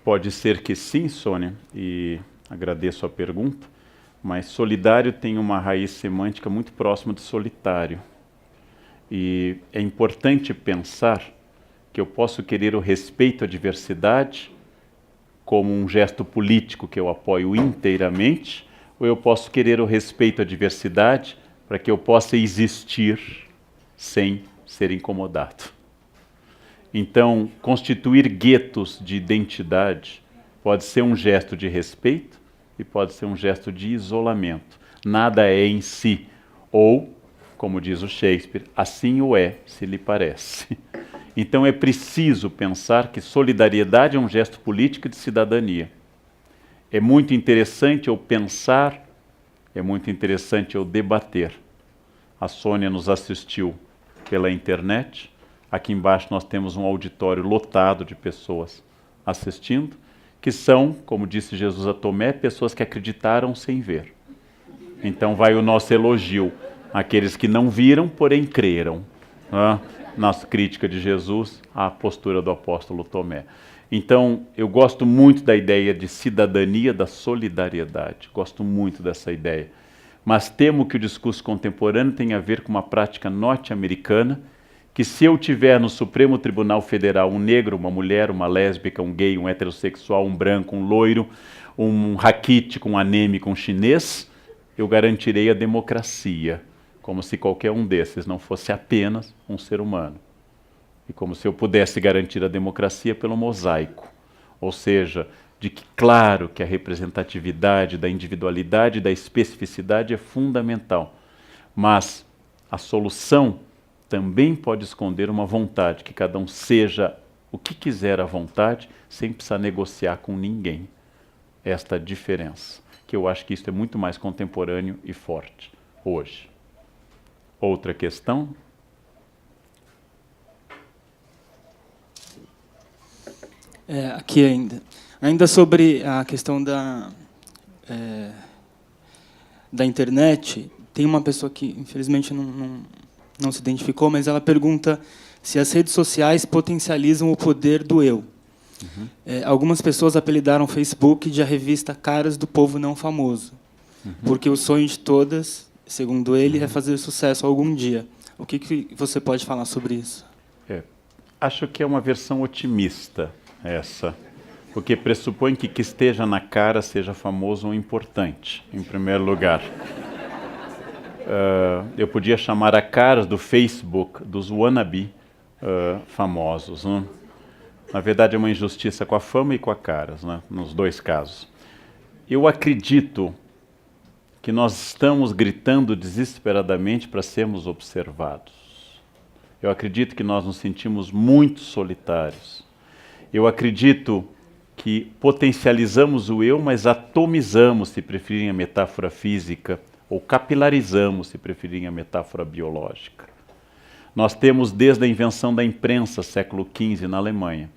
A: Pode ser que sim, Sônia, e agradeço a pergunta. Mas solidário tem uma raiz semântica muito próxima de solitário. E é importante pensar que eu posso querer o respeito à diversidade como um gesto político que eu apoio inteiramente, ou eu posso querer o respeito à diversidade para que eu possa existir sem ser incomodado. Então, constituir guetos de identidade pode ser um gesto de respeito, e pode ser um gesto de isolamento. Nada é em si, ou, como diz o Shakespeare, assim o é, se lhe parece. Então é preciso pensar que solidariedade é um gesto político de cidadania. É muito interessante eu pensar, é muito interessante eu debater. A Sônia nos assistiu pela internet. Aqui embaixo nós temos um auditório lotado de pessoas assistindo, que são, como disse Jesus a Tomé, pessoas que acreditaram sem ver. Então vai o nosso elogio àqueles que não viram, porém creram. Nossa crítica de Jesus à postura do apóstolo Tomé. Então, eu gosto muito da ideia de cidadania, da solidariedade. Gosto muito dessa ideia. Mas temo que o discurso contemporâneo tenha a ver com uma prática norte-americana, que se eu tiver no Supremo Tribunal Federal um negro, uma mulher, uma lésbica, um gay, um heterossexual, um branco, um loiro, um raquítico, um anêmico, um chinês, eu garantirei a democracia, como se qualquer um desses não fosse apenas um ser humano. E como se eu pudesse garantir a democracia pelo mosaico. Ou seja, de que claro que a representatividade da individualidade e da especificidade é fundamental. Mas a solução também pode esconder uma vontade, que cada um seja o que quiser à vontade, sem precisar negociar com ninguém. Esta diferença, que eu acho que isso é muito mais contemporâneo e forte hoje. Outra questão?
D: Aqui ainda sobre a questão da internet, tem uma pessoa que, infelizmente, não se identificou, mas ela pergunta se as redes sociais potencializam o poder do eu. Uhum. Algumas pessoas apelidaram o Facebook de a revista Caras do Povo Não Famoso, porque o sonho de todas, segundo ele, é fazer sucesso algum dia. O que você pode falar sobre isso?
A: Acho que é uma versão otimista essa, porque pressupõe que esteja na cara seja famoso ou importante, em primeiro lugar. Eu podia chamar a Caras do Facebook dos wannabe famosos, né? Na verdade, é uma injustiça com a fama e com a Caras, né? Nos dois casos. Eu acredito que nós estamos gritando desesperadamente para sermos observados. Eu acredito que nós nos sentimos muito solitários. Eu acredito que potencializamos o eu, mas atomizamos, se preferirem a metáfora física, ou capilarizamos, se preferirem a metáfora biológica. Nós temos, desde a invenção da imprensa, século XV, na Alemanha,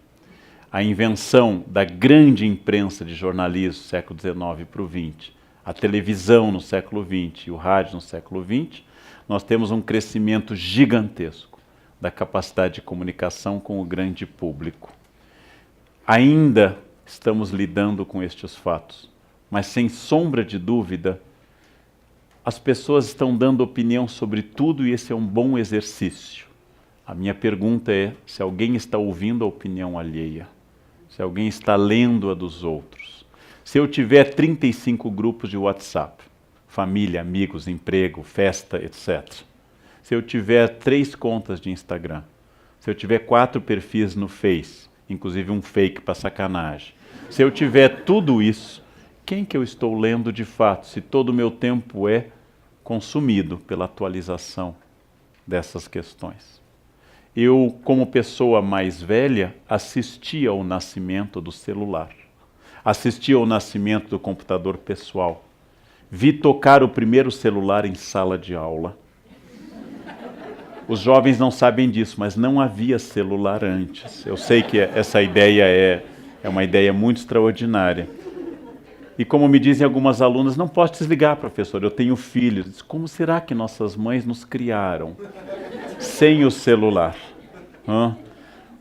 A: a invenção da grande imprensa de jornalismo, século XIX para o XX, a televisão no século XX e o rádio no século XX, nós temos um crescimento gigantesco da capacidade de comunicação com o grande público. Ainda estamos lidando com estes fatos, mas sem sombra de dúvida, as pessoas estão dando opinião sobre tudo e esse é um bom exercício. A minha pergunta é se alguém está ouvindo a opinião alheia, se alguém está lendo a dos outros. Se eu tiver 35 grupos de WhatsApp, família, amigos, emprego, festa, etc. Se eu tiver 3 contas de Instagram, se eu tiver 4 perfis no Face, inclusive um fake para sacanagem, se eu tiver tudo isso, quem que eu estou lendo de fato, se todo o meu tempo é consumido pela atualização dessas questões? Eu, como pessoa mais velha, assisti ao nascimento do celular, assisti ao nascimento do computador pessoal, vi tocar o primeiro celular em sala de aula. Os jovens não sabem disso, mas não havia celular antes. Eu sei que essa ideia é uma ideia muito extraordinária. E como me dizem algumas alunas, não posso desligar, professor, eu tenho filhos. Como será que nossas mães nos criaram sem o celular?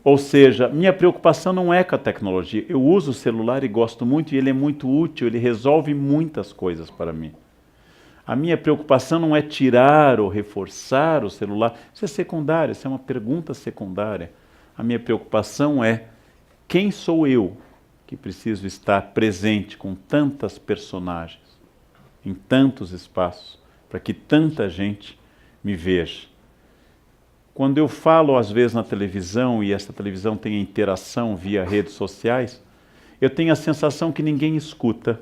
A: Ou seja, minha preocupação não é com a tecnologia. Eu uso o celular e gosto muito, e ele é muito útil, ele resolve muitas coisas para mim. A minha preocupação não é tirar ou reforçar o celular. Isso é secundário, isso é uma pergunta secundária. A minha preocupação é quem sou eu que preciso estar presente com tantas personagens, em tantos espaços, para que tanta gente me veja. Quando eu falo, às vezes, na televisão, e essa televisão tem interação via redes sociais, eu tenho a sensação que ninguém escuta.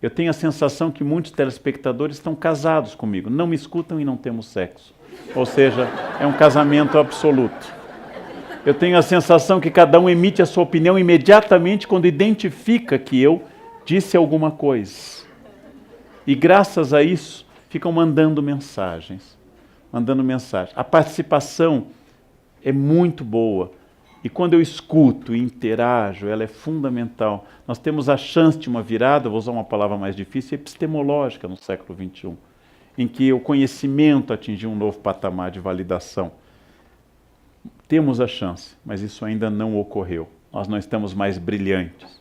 A: Eu tenho a sensação que muitos telespectadores estão casados comigo, não me escutam e não temos sexo. Ou seja, é um casamento absoluto. Eu tenho a sensação que cada um emite a sua opinião imediatamente quando identifica que eu disse alguma coisa. E graças a isso, ficam mandando mensagens. A participação é muito boa. E quando eu escuto e interajo, ela é fundamental. Nós temos a chance de uma virada, vou usar uma palavra mais difícil, epistemológica no século XXI, em que o conhecimento atingiu um novo patamar de validação. Temos a chance, mas isso ainda não ocorreu. Nós não estamos mais brilhantes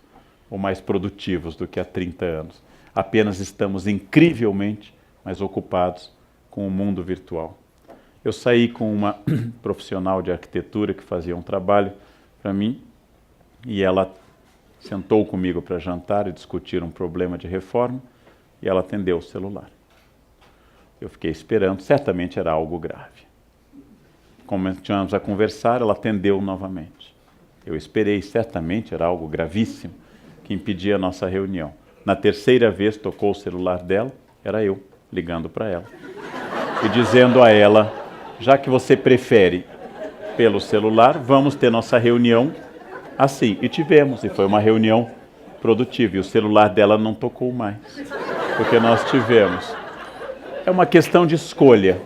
A: ou mais produtivos do que há 30 anos. Apenas estamos incrivelmente mais ocupados com o mundo virtual. Eu saí com uma profissional de arquitetura que fazia um trabalho para mim e ela sentou comigo para jantar e discutir um problema de reforma e ela atendeu o celular. Eu fiquei esperando, certamente era algo grave. Continuamos a conversar, ela atendeu novamente. Eu esperei, certamente era algo gravíssimo que impedia a nossa reunião. Na terceira vez tocou o celular dela, era eu ligando para ela e dizendo a ela: já que você prefere pelo celular, vamos ter nossa reunião assim. E tivemos, e foi uma reunião produtiva. E o celular dela não tocou mais, porque nós tivemos. É uma questão de escolha.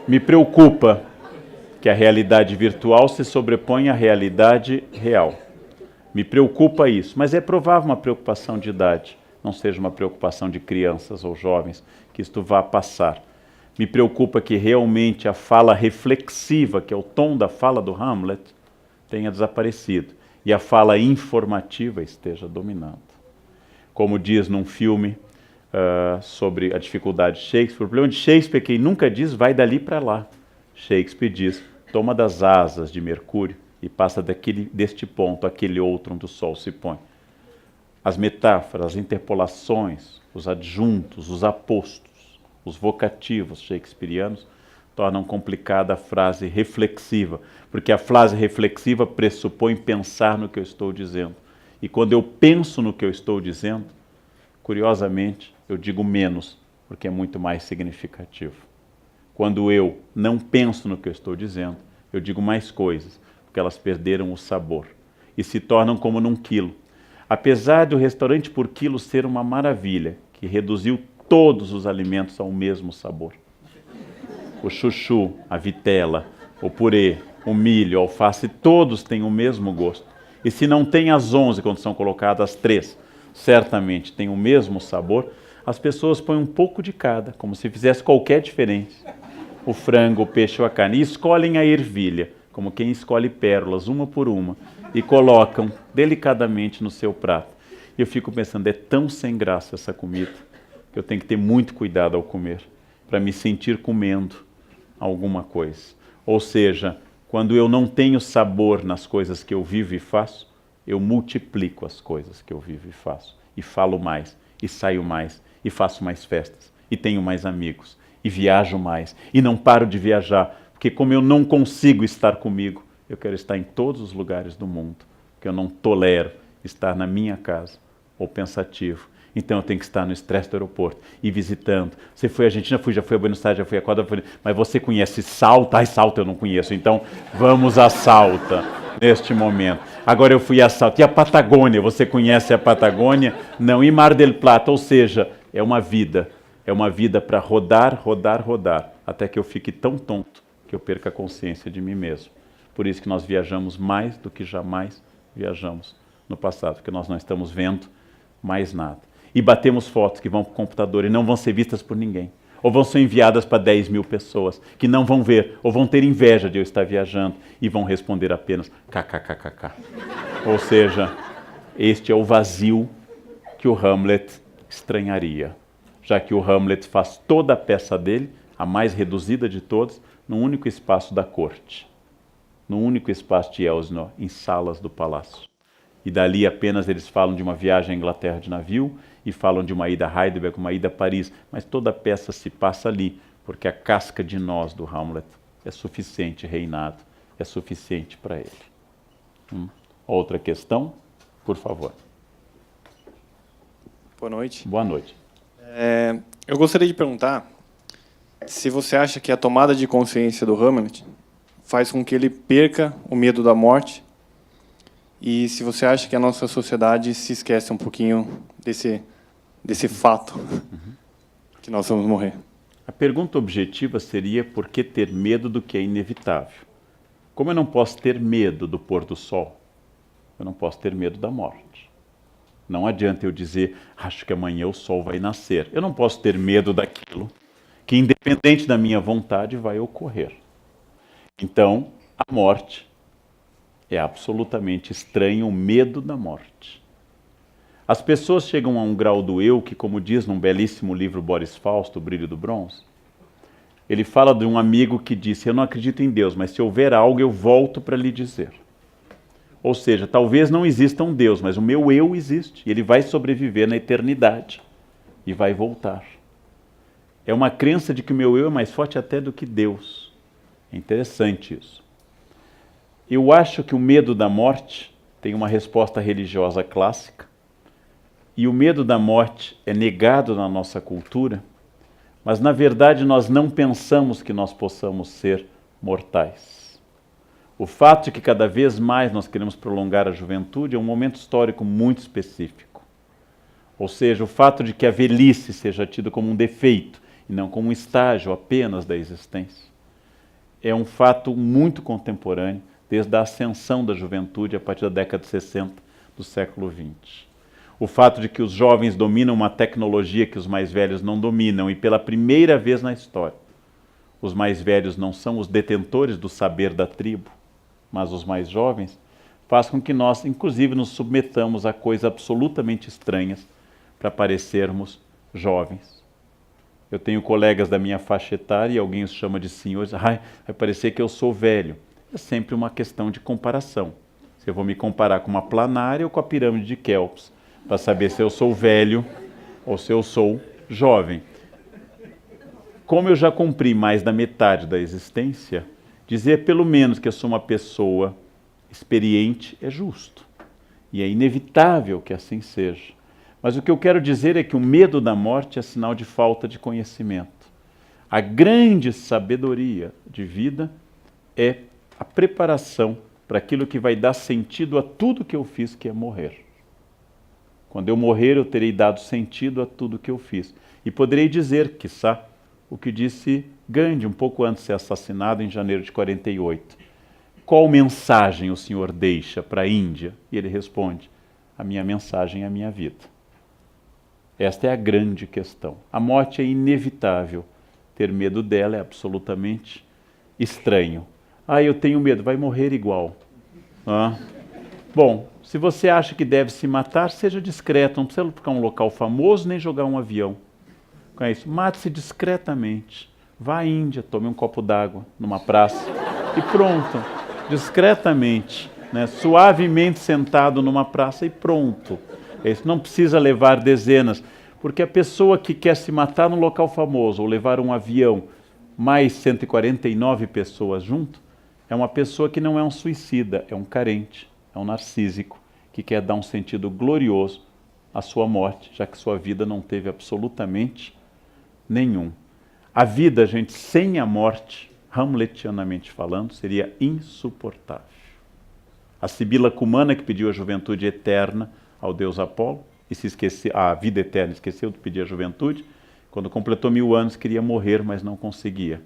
A: Me preocupa que a realidade virtual se sobrepõe à realidade real. Me preocupa isso, mas é provável uma preocupação de idade, não seja uma preocupação de crianças ou jovens, que isto vá passar. Me preocupa que realmente a fala reflexiva, que é o tom da fala do Hamlet, tenha desaparecido e a fala informativa esteja dominando. Como diz num filme sobre a dificuldade de Shakespeare, o problema de Shakespeare é que ele nunca diz vai dali para lá. Shakespeare diz, toma das asas de Mercúrio e passa deste ponto àquele outro onde o sol se põe. As metáforas, as interpolações, os adjuntos, os apostos, os vocativos shakespearianos tornam complicada a frase reflexiva, porque a frase reflexiva pressupõe pensar no que eu estou dizendo. E quando eu penso no que eu estou dizendo, curiosamente, eu digo menos, porque é muito mais significativo. Quando eu não penso no que eu estou dizendo, eu digo mais coisas, porque elas perderam o sabor e se tornam como num quilo. Apesar do restaurante por quilo ser uma maravilha, que reduziu todos os alimentos ao mesmo sabor. O chuchu, a vitela, o purê, o milho, a alface, todos têm o mesmo gosto. E se não tem as 11 quando são colocadas as 3, certamente tem o mesmo sabor, as pessoas põem um pouco de cada, como se fizesse qualquer diferença. O frango, o peixe ou a carne. E escolhem a ervilha, como quem escolhe pérolas, uma por uma, e colocam delicadamente no seu prato. E eu fico pensando, é tão sem graça essa comida, que eu tenho que ter muito cuidado ao comer, para me sentir comendo alguma coisa. Ou seja, quando eu não tenho sabor nas coisas que eu vivo e faço, eu multiplico as coisas que eu vivo e faço. E falo mais, e saio mais, e faço mais festas, e tenho mais amigos, e viajo mais, e não paro de viajar, porque como eu não consigo estar comigo, eu quero estar em todos os lugares do mundo, porque eu não tolero estar na minha casa, ou pensativo. Então eu tenho que estar no estresse do aeroporto, e visitando. Você foi à Argentina? Fui, já fui a Buenos Aires, já fui a Equador, mas você conhece Salta? Ai, Salta eu não conheço, então vamos a Salta neste momento. Agora eu fui a Salta. E a Patagônia? Você conhece a Patagônia? Não. E Mar del Plata? Ou seja, é uma vida para rodar, rodar, rodar, até que eu fique tão tonto que eu perca a consciência de mim mesmo. Por isso que nós viajamos mais do que jamais viajamos no passado, porque nós não estamos vendo mais nada. E batemos fotos que vão para o computador e não vão ser vistas por ninguém. Ou vão ser enviadas para 10 mil pessoas que não vão ver, ou vão ter inveja de eu estar viajando e vão responder apenas kkkk. Ou seja, este é o vazio que o Hamlet estranharia, já que o Hamlet faz toda a peça dele, a mais reduzida de todas, num único espaço da corte, num único espaço de Elsinore, em salas do palácio. E dali apenas eles falam de uma viagem à Inglaterra de navio e falam de uma ida a Heidelberg, uma ida a Paris, mas toda a peça se passa ali, porque a casca de nós do Hamlet é suficiente, reinado, é suficiente para ele. Outra questão, por favor.
E: Boa noite.
A: Boa noite.
E: Eu gostaria de perguntar se você acha que a tomada de consciência do Hamlet faz com que ele perca o medo da morte e se você acha que a nossa sociedade se esquece um pouquinho desse fato que nós vamos morrer.
A: A pergunta objetiva seria por que ter medo do que é inevitável? Como eu não posso ter medo do pôr do sol, eu não posso ter medo da morte. Não adianta eu dizer, acho que amanhã o sol vai nascer. Eu não posso ter medo daquilo que, independente da minha vontade, vai ocorrer. Então, a morte é absolutamente estranho, o medo da morte. As pessoas chegam a um grau do eu que, como diz num belíssimo livro Boris Fausto, O Brilho do Bronze, ele fala de um amigo que disse, eu não acredito em Deus, mas se houver algo eu volto para lhe dizer. Ou seja, talvez não exista um Deus, mas o meu eu existe, e ele vai sobreviver na eternidade e vai voltar. É uma crença de que o meu eu é mais forte até do que Deus. É interessante isso. Eu acho que o medo da morte tem uma resposta religiosa clássica, e o medo da morte é negado na nossa cultura, mas na verdade nós não pensamos que nós possamos ser mortais. O fato de que cada vez mais nós queremos prolongar a juventude é um momento histórico muito específico. Ou seja, o fato de que a velhice seja tida como um defeito e não como um estágio apenas da existência, é um fato muito contemporâneo, desde a ascensão da juventude a partir da década de 60, do século XX. O fato de que os jovens dominam uma tecnologia que os mais velhos não dominam, e pela primeira vez na história, os mais velhos não são os detentores do saber da tribo, mas os mais jovens, faz com que nós, inclusive, nos submetamos a coisas absolutamente estranhas para parecermos jovens. Eu tenho colegas da minha faixa etária e alguém os chama de senhores, vai parecer que eu sou velho. É sempre uma questão de comparação. Se eu vou me comparar com uma planária ou com a pirâmide de Kelps, para saber se eu sou velho ou se eu sou jovem. Como eu já cumpri mais da metade da existência, dizer pelo menos que eu sou uma pessoa experiente é justo. E é inevitável que assim seja. Mas o que eu quero dizer é que o medo da morte é sinal de falta de conhecimento. A grande sabedoria de vida é a preparação para aquilo que vai dar sentido a tudo que eu fiz, que é morrer. Quando eu morrer, eu terei dado sentido a tudo que eu fiz. E poderei dizer, quiçá, o que disse Gandhi, um pouco antes de ser assassinado, em janeiro de 48. Qual mensagem o senhor deixa para a Índia? E ele responde, a minha mensagem é a minha vida. Esta é a grande questão. A morte é inevitável. Ter medo dela é absolutamente estranho. Eu tenho medo, vai morrer igual. Bom, se você acha que deve se matar, seja discreto, não precisa ficar um local famoso nem jogar um avião. É isso. Mate-se discretamente. Vá à Índia, tome um copo d'água numa praça e pronto. Discretamente, né? Suavemente sentado numa praça e pronto. É isso. Não precisa levar dezenas, porque a pessoa que quer se matar num local famoso ou levar um avião, mais 149 pessoas junto, é uma pessoa que não é um suicida, é um carente, é um narcísico, que quer dar um sentido glorioso à sua morte, já que sua vida não teve absolutamente nenhum. A vida, gente, sem a morte, hamletianamente falando, seria insuportável. A Sibila Cumana, que pediu a juventude eterna ao deus Apolo, e se esqueceu, a vida eterna, esqueceu de pedir a juventude, quando completou 1000 anos queria morrer, mas não conseguia.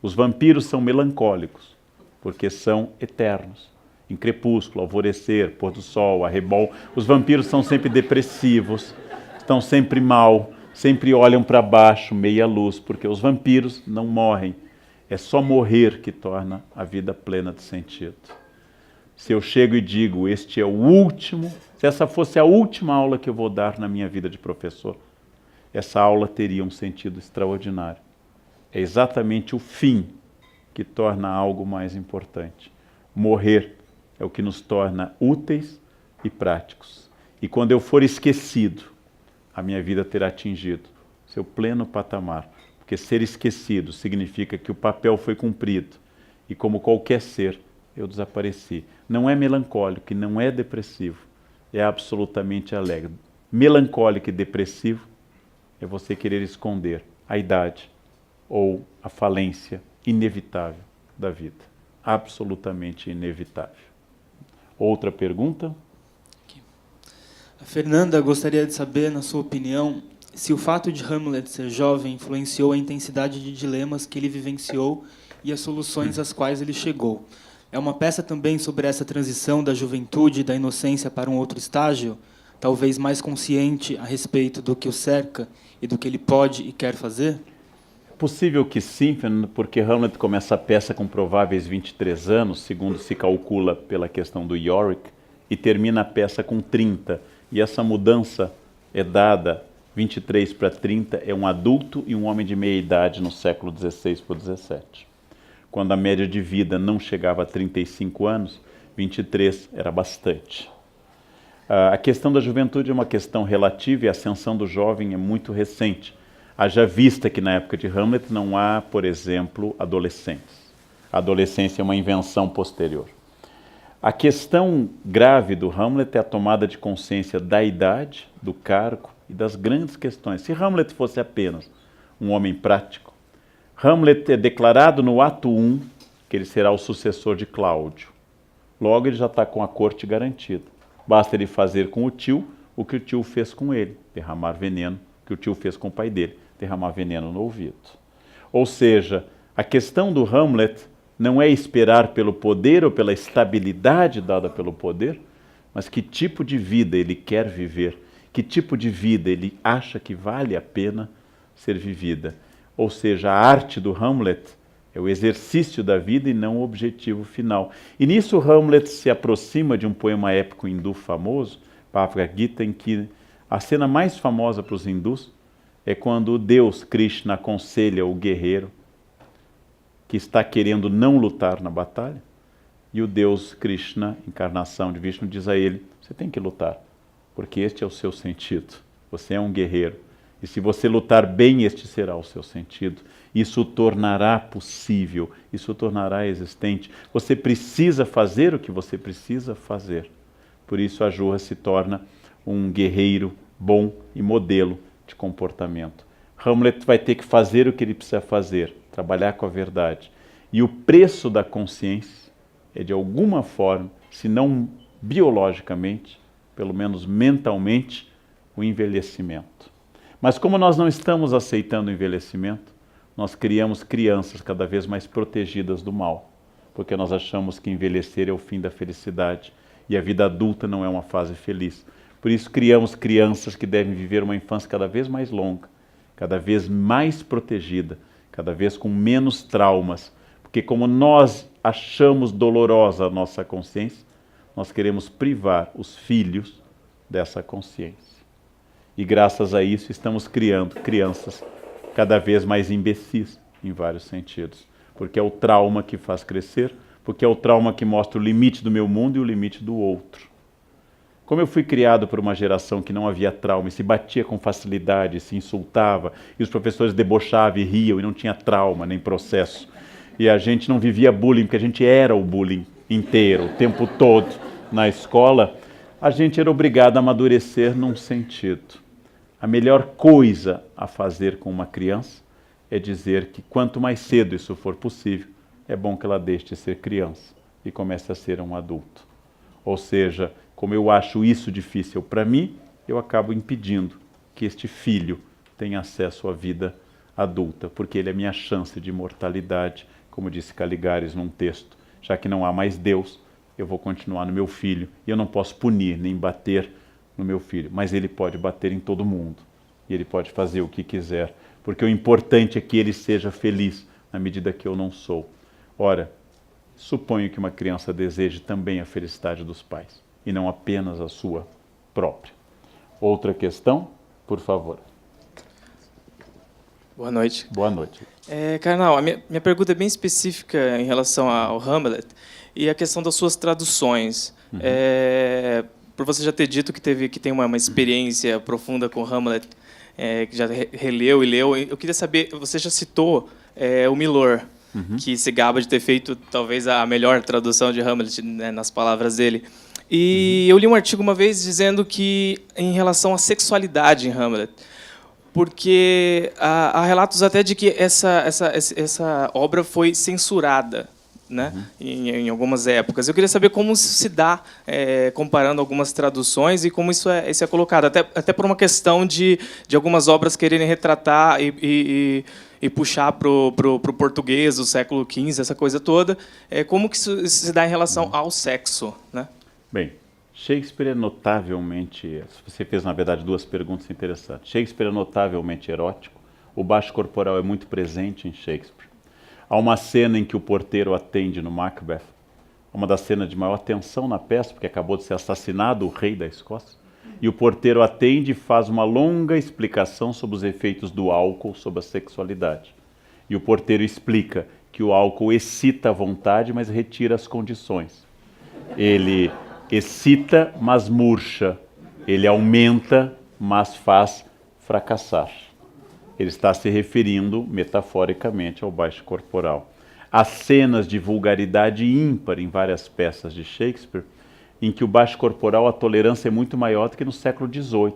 A: Os vampiros são melancólicos, porque são eternos. Em crepúsculo, alvorecer, pôr do sol, arrebol, os vampiros são sempre depressivos, estão sempre mal, sempre olham para baixo, meia luz, porque os vampiros não morrem. É só morrer que torna a vida plena de sentido. Se eu chego e digo, este é o último, se essa fosse a última aula que eu vou dar na minha vida de professor, essa aula teria um sentido extraordinário. É exatamente o fim que torna algo mais importante. Morrer é o que nos torna úteis e práticos. E quando eu for esquecido, a minha vida terá atingido seu pleno patamar. Porque ser esquecido significa que o papel foi cumprido. E como qualquer ser, eu desapareci. Não é melancólico e não é depressivo. É absolutamente alegre. Melancólico e depressivo é você querer esconder a idade ou a falência inevitável da vida. Absolutamente inevitável. Outra pergunta?
D: A Fernanda gostaria de saber, na sua opinião, se o fato de Hamlet ser jovem influenciou a intensidade de dilemas que ele vivenciou e as soluções às quais ele chegou. É uma peça também sobre essa transição da juventude e da inocência para um outro estágio, talvez mais consciente a respeito do que o cerca e do que ele pode e quer fazer?
A: É possível que sim, porque Hamlet começa a peça com prováveis 23 anos, segundo se calcula pela questão do Yorick, e termina a peça com 30. E essa mudança é dada 23 para 30, é um adulto e um homem de meia idade no século XVI para o XVII. Quando a média de vida não chegava a 35 anos, 23 era bastante. A questão da juventude é uma questão relativa e a ascensão do jovem é muito recente. Haja vista que na época de Hamlet não há, por exemplo, adolescentes. A adolescência é uma invenção posterior. A questão grave do Hamlet é a tomada de consciência da idade, do cargo e das grandes questões. Se Hamlet fosse apenas um homem prático, Hamlet é declarado no ato 1 que ele será o sucessor de Cláudio. Logo ele já está com a corte garantida. Basta ele fazer com o tio o que o tio fez com ele, derramar veneno, o que o tio fez com o pai dele, derramar veneno no ouvido. Ou seja, a questão do Hamlet não é esperar pelo poder ou pela estabilidade dada pelo poder, mas que tipo de vida ele quer viver, que tipo de vida ele acha que vale a pena ser vivida. Ou seja, a arte do Hamlet é o exercício da vida e não o objetivo final. E nisso Hamlet se aproxima de um poema épico hindu famoso, Bhagavad Gita, em que a cena mais famosa para os hindus é quando o Deus Krishna aconselha o guerreiro que está querendo não lutar na batalha, e o Deus Krishna, encarnação de Vishnu, diz a ele: você tem que lutar, porque este é o seu sentido. Você é um guerreiro. E se você lutar bem, este será o seu sentido. Isso o tornará possível, isso o tornará existente. Você precisa fazer o que você precisa fazer. Por isso a Ajurra se torna um guerreiro bom e modelo de comportamento. Hamlet vai ter que fazer o que ele precisa fazer, trabalhar com a verdade. E o preço da consciência é, de alguma forma, se não biologicamente, pelo menos mentalmente, o envelhecimento. Mas como nós não estamos aceitando o envelhecimento, nós criamos crianças cada vez mais protegidas do mal, porque nós achamos que envelhecer é o fim da felicidade e a vida adulta não é uma fase feliz. Por isso criamos crianças que devem viver uma infância cada vez mais longa, cada vez mais protegida, cada vez com menos traumas, porque como nós achamos dolorosa a nossa consciência, nós queremos privar os filhos dessa consciência. E graças a isso estamos criando crianças cada vez mais imbecis, em vários sentidos. Porque é o trauma que faz crescer, porque é o trauma que mostra o limite do meu mundo e o limite do outro. Como eu fui criado por uma geração que não havia trauma e se batia com facilidade, se insultava, e os professores debochavam e riam e não tinha trauma nem processo. E a gente não vivia bullying, porque a gente era o bullying inteiro, o tempo todo na escola, a gente era obrigado a amadurecer num sentido. A melhor coisa a fazer com uma criança é dizer que quanto mais cedo isso for possível, é bom que ela deixe de ser criança e comece a ser um adulto. Ou seja, como eu acho isso difícil para mim, eu acabo impedindo que este filho tenha acesso à vida adulta, porque ele é a minha chance de imortalidade, como disse Caligares num texto. Já que não há mais Deus, eu vou continuar no meu filho, e eu não posso punir nem bater no meu filho, mas ele pode bater em todo mundo, e ele pode fazer o que quiser, porque o importante é que ele seja feliz, na medida que eu não sou. Ora, suponho que uma criança deseje também a felicidade dos pais, e não apenas a sua própria. Outra questão, por favor.
F: Boa noite.
A: Boa noite.
F: Karnal, a minha pergunta é bem específica em relação ao Hamlet e a questão das suas traduções. Por você já ter dito que tem uma experiência profunda com Hamlet, que já releu e leu, eu queria saber, você já citou o Milor, que se gaba de ter feito talvez a melhor tradução de Hamlet, né, nas palavras dele. E eu li um artigo uma vez dizendo que, em relação à sexualidade em Hamlet, porque há relatos até de que essa obra foi censurada, né, em algumas épocas. Eu queria saber como isso se dá, comparando algumas traduções, e como isso é colocado, até por uma questão de algumas obras quererem retratar e puxar para o português do século XV, essa coisa toda. Como que isso se dá em relação ao sexo, né?
A: Bem, Shakespeare é notavelmente... Você fez, na verdade, duas perguntas interessantes. Shakespeare é notavelmente erótico. O baixo corporal é muito presente em Shakespeare. Há uma cena em que o porteiro atende no Macbeth, uma das cenas de maior tensão na peça, porque acabou de ser assassinado o rei da Escócia, e o porteiro atende e faz uma longa explicação sobre os efeitos do álcool sobre a sexualidade. E o porteiro explica que o álcool excita a vontade, mas retira as condições. Ele excita, mas murcha. Ele aumenta, mas faz fracassar. Ele está se referindo, metaforicamente, ao baixo corporal. Há cenas de vulgaridade ímpar em várias peças de Shakespeare, em que o baixo corporal, a tolerância é muito maior do que no século XVIII.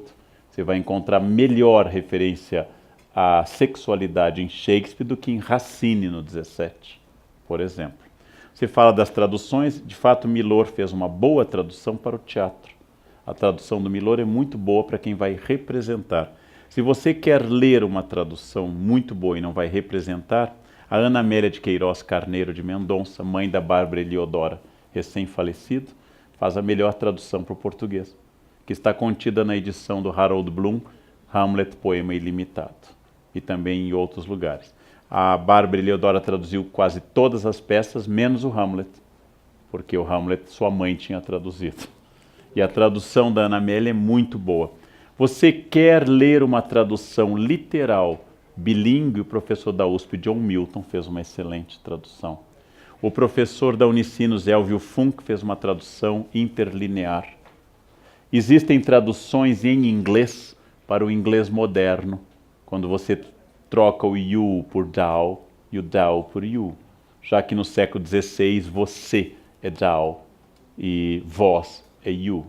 A: Você vai encontrar melhor referência à sexualidade em Shakespeare do que em Racine no XVII, por exemplo. Você fala das traduções, de fato Milor fez uma boa tradução para o teatro. A tradução do Milor é muito boa para quem vai representar. Se você quer ler uma tradução muito boa e não vai representar, a Ana Amélia de Queiroz Carneiro de Mendonça, mãe da Bárbara Eliodora, recém-falecido, faz a melhor tradução para o português, que está contida na edição do Harold Bloom, Hamlet, Poema Ilimitado, e também em outros lugares. A Bárbara Eliodora traduziu quase todas as peças, menos o Hamlet, porque o Hamlet sua mãe tinha traduzido. E a tradução da Ana Amélia é muito boa. Você quer ler uma tradução literal, bilíngue? O professor da USP, John Milton, fez uma excelente tradução. O professor da Unicinos, Elvio Funk, fez uma tradução interlinear. Existem traduções em inglês para o inglês moderno, quando você troca o you por thou e o thou por you, já que no século XVI você é thou e vós é you.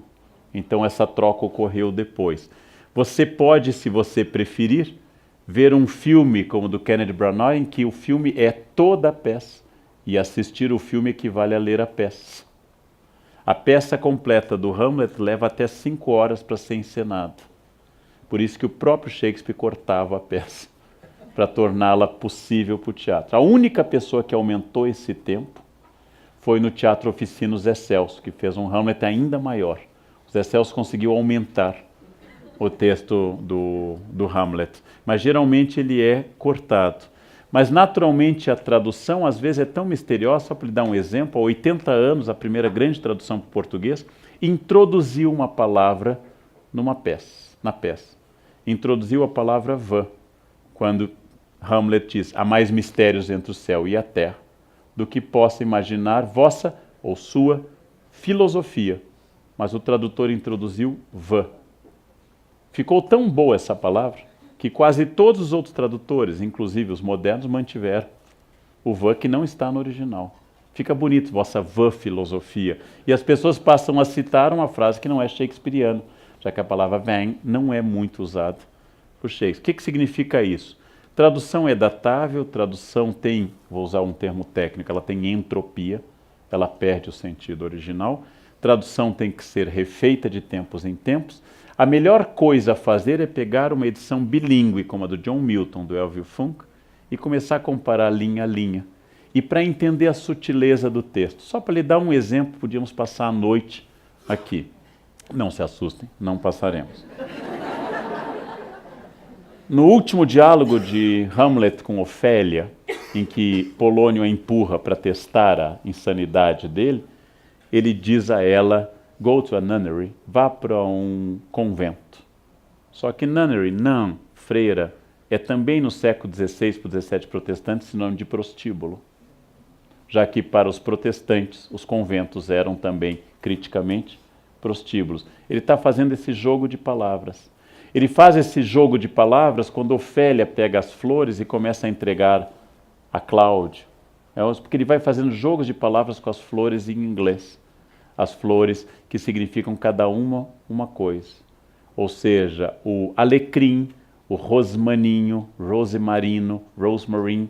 A: Então essa troca ocorreu depois. Você pode, se você preferir, ver um filme como o do Kenneth Branagh, em que o filme é toda a peça, e assistir o filme equivale a ler a peça. A peça completa do Hamlet leva até 5 horas para ser encenada. Por isso que o próprio Shakespeare cortava a peça, para torná-la possível para o teatro. A única pessoa que aumentou esse tempo foi no Teatro Oficina o Zé Celso, que fez um Hamlet ainda maior. O Zé Celso conseguiu aumentar o texto do Hamlet, mas geralmente ele é cortado. Mas naturalmente a tradução às vezes é tão misteriosa, só para lhe dar um exemplo, há 80 anos, a primeira grande tradução para o português, introduziu uma palavra na peça. Introduziu a palavra vã, quando Hamlet diz, há mais mistérios entre o céu e a terra do que possa imaginar vossa ou sua filosofia. Mas o tradutor introduziu vã. Ficou tão boa essa palavra que quase todos os outros tradutores, inclusive os modernos, mantiveram o vã que não está no original. Fica bonito, vossa vã filosofia. E as pessoas passam a citar uma frase que não é shakespeariana, já que a palavra vem não é muito usada por Shakespeare. O que significa isso? Tradução é datável, tradução tem, vou usar um termo técnico, ela tem entropia, ela perde o sentido original. Tradução tem que ser refeita de tempos em tempos. A melhor coisa a fazer é pegar uma edição bilíngue, como a do John Milton, do Elvio Funk, e começar a comparar linha a linha. E para entender a sutileza do texto. Só para lhe dar um exemplo, podíamos passar a noite aqui. Não se assustem, não passaremos. No último diálogo de Hamlet com Ofélia, em que Polônio a empurra para testar a insanidade dele, ele diz a ela, go to a nunnery, vá para um convento. Só que nunnery, nun, freira, é também no século XVI para o XVII protestante sinônimo de prostíbulo. Já que para os protestantes os conventos eram também, criticamente, prostíbulos. Ele está fazendo esse jogo de palavras. Ele faz esse jogo de palavras quando Ofélia pega as flores e começa a entregar a Cláudio. Porque ele vai fazendo jogos de palavras com as flores em inglês. As flores que significam cada uma coisa. Ou seja, o alecrim, o rosmaninho, rosemarino, rosemary,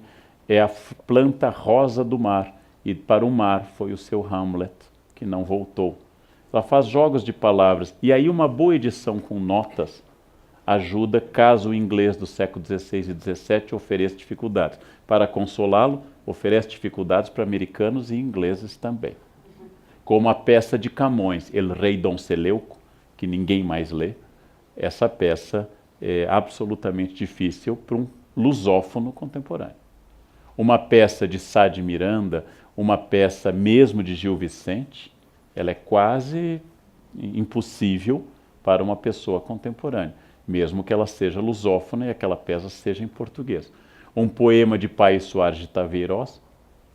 A: é a planta rosa do mar. E para o mar foi o seu Hamlet, que não voltou. Ela faz jogos de palavras. E aí uma boa edição com notas ajuda caso o inglês do século XVI e XVII ofereça dificuldades. Para consolá-lo, oferece dificuldades para americanos e ingleses também. Como a peça de Camões, El Rei Dom Seleuco, que ninguém mais lê, essa peça é absolutamente difícil para um lusófono contemporâneo. Uma peça de Sá de Miranda, uma peça mesmo de Gil Vicente, ela é quase impossível para uma pessoa contemporânea, mesmo que ela seja lusófona e aquela peça seja em português. Um poema de Paes Soares de Taveirós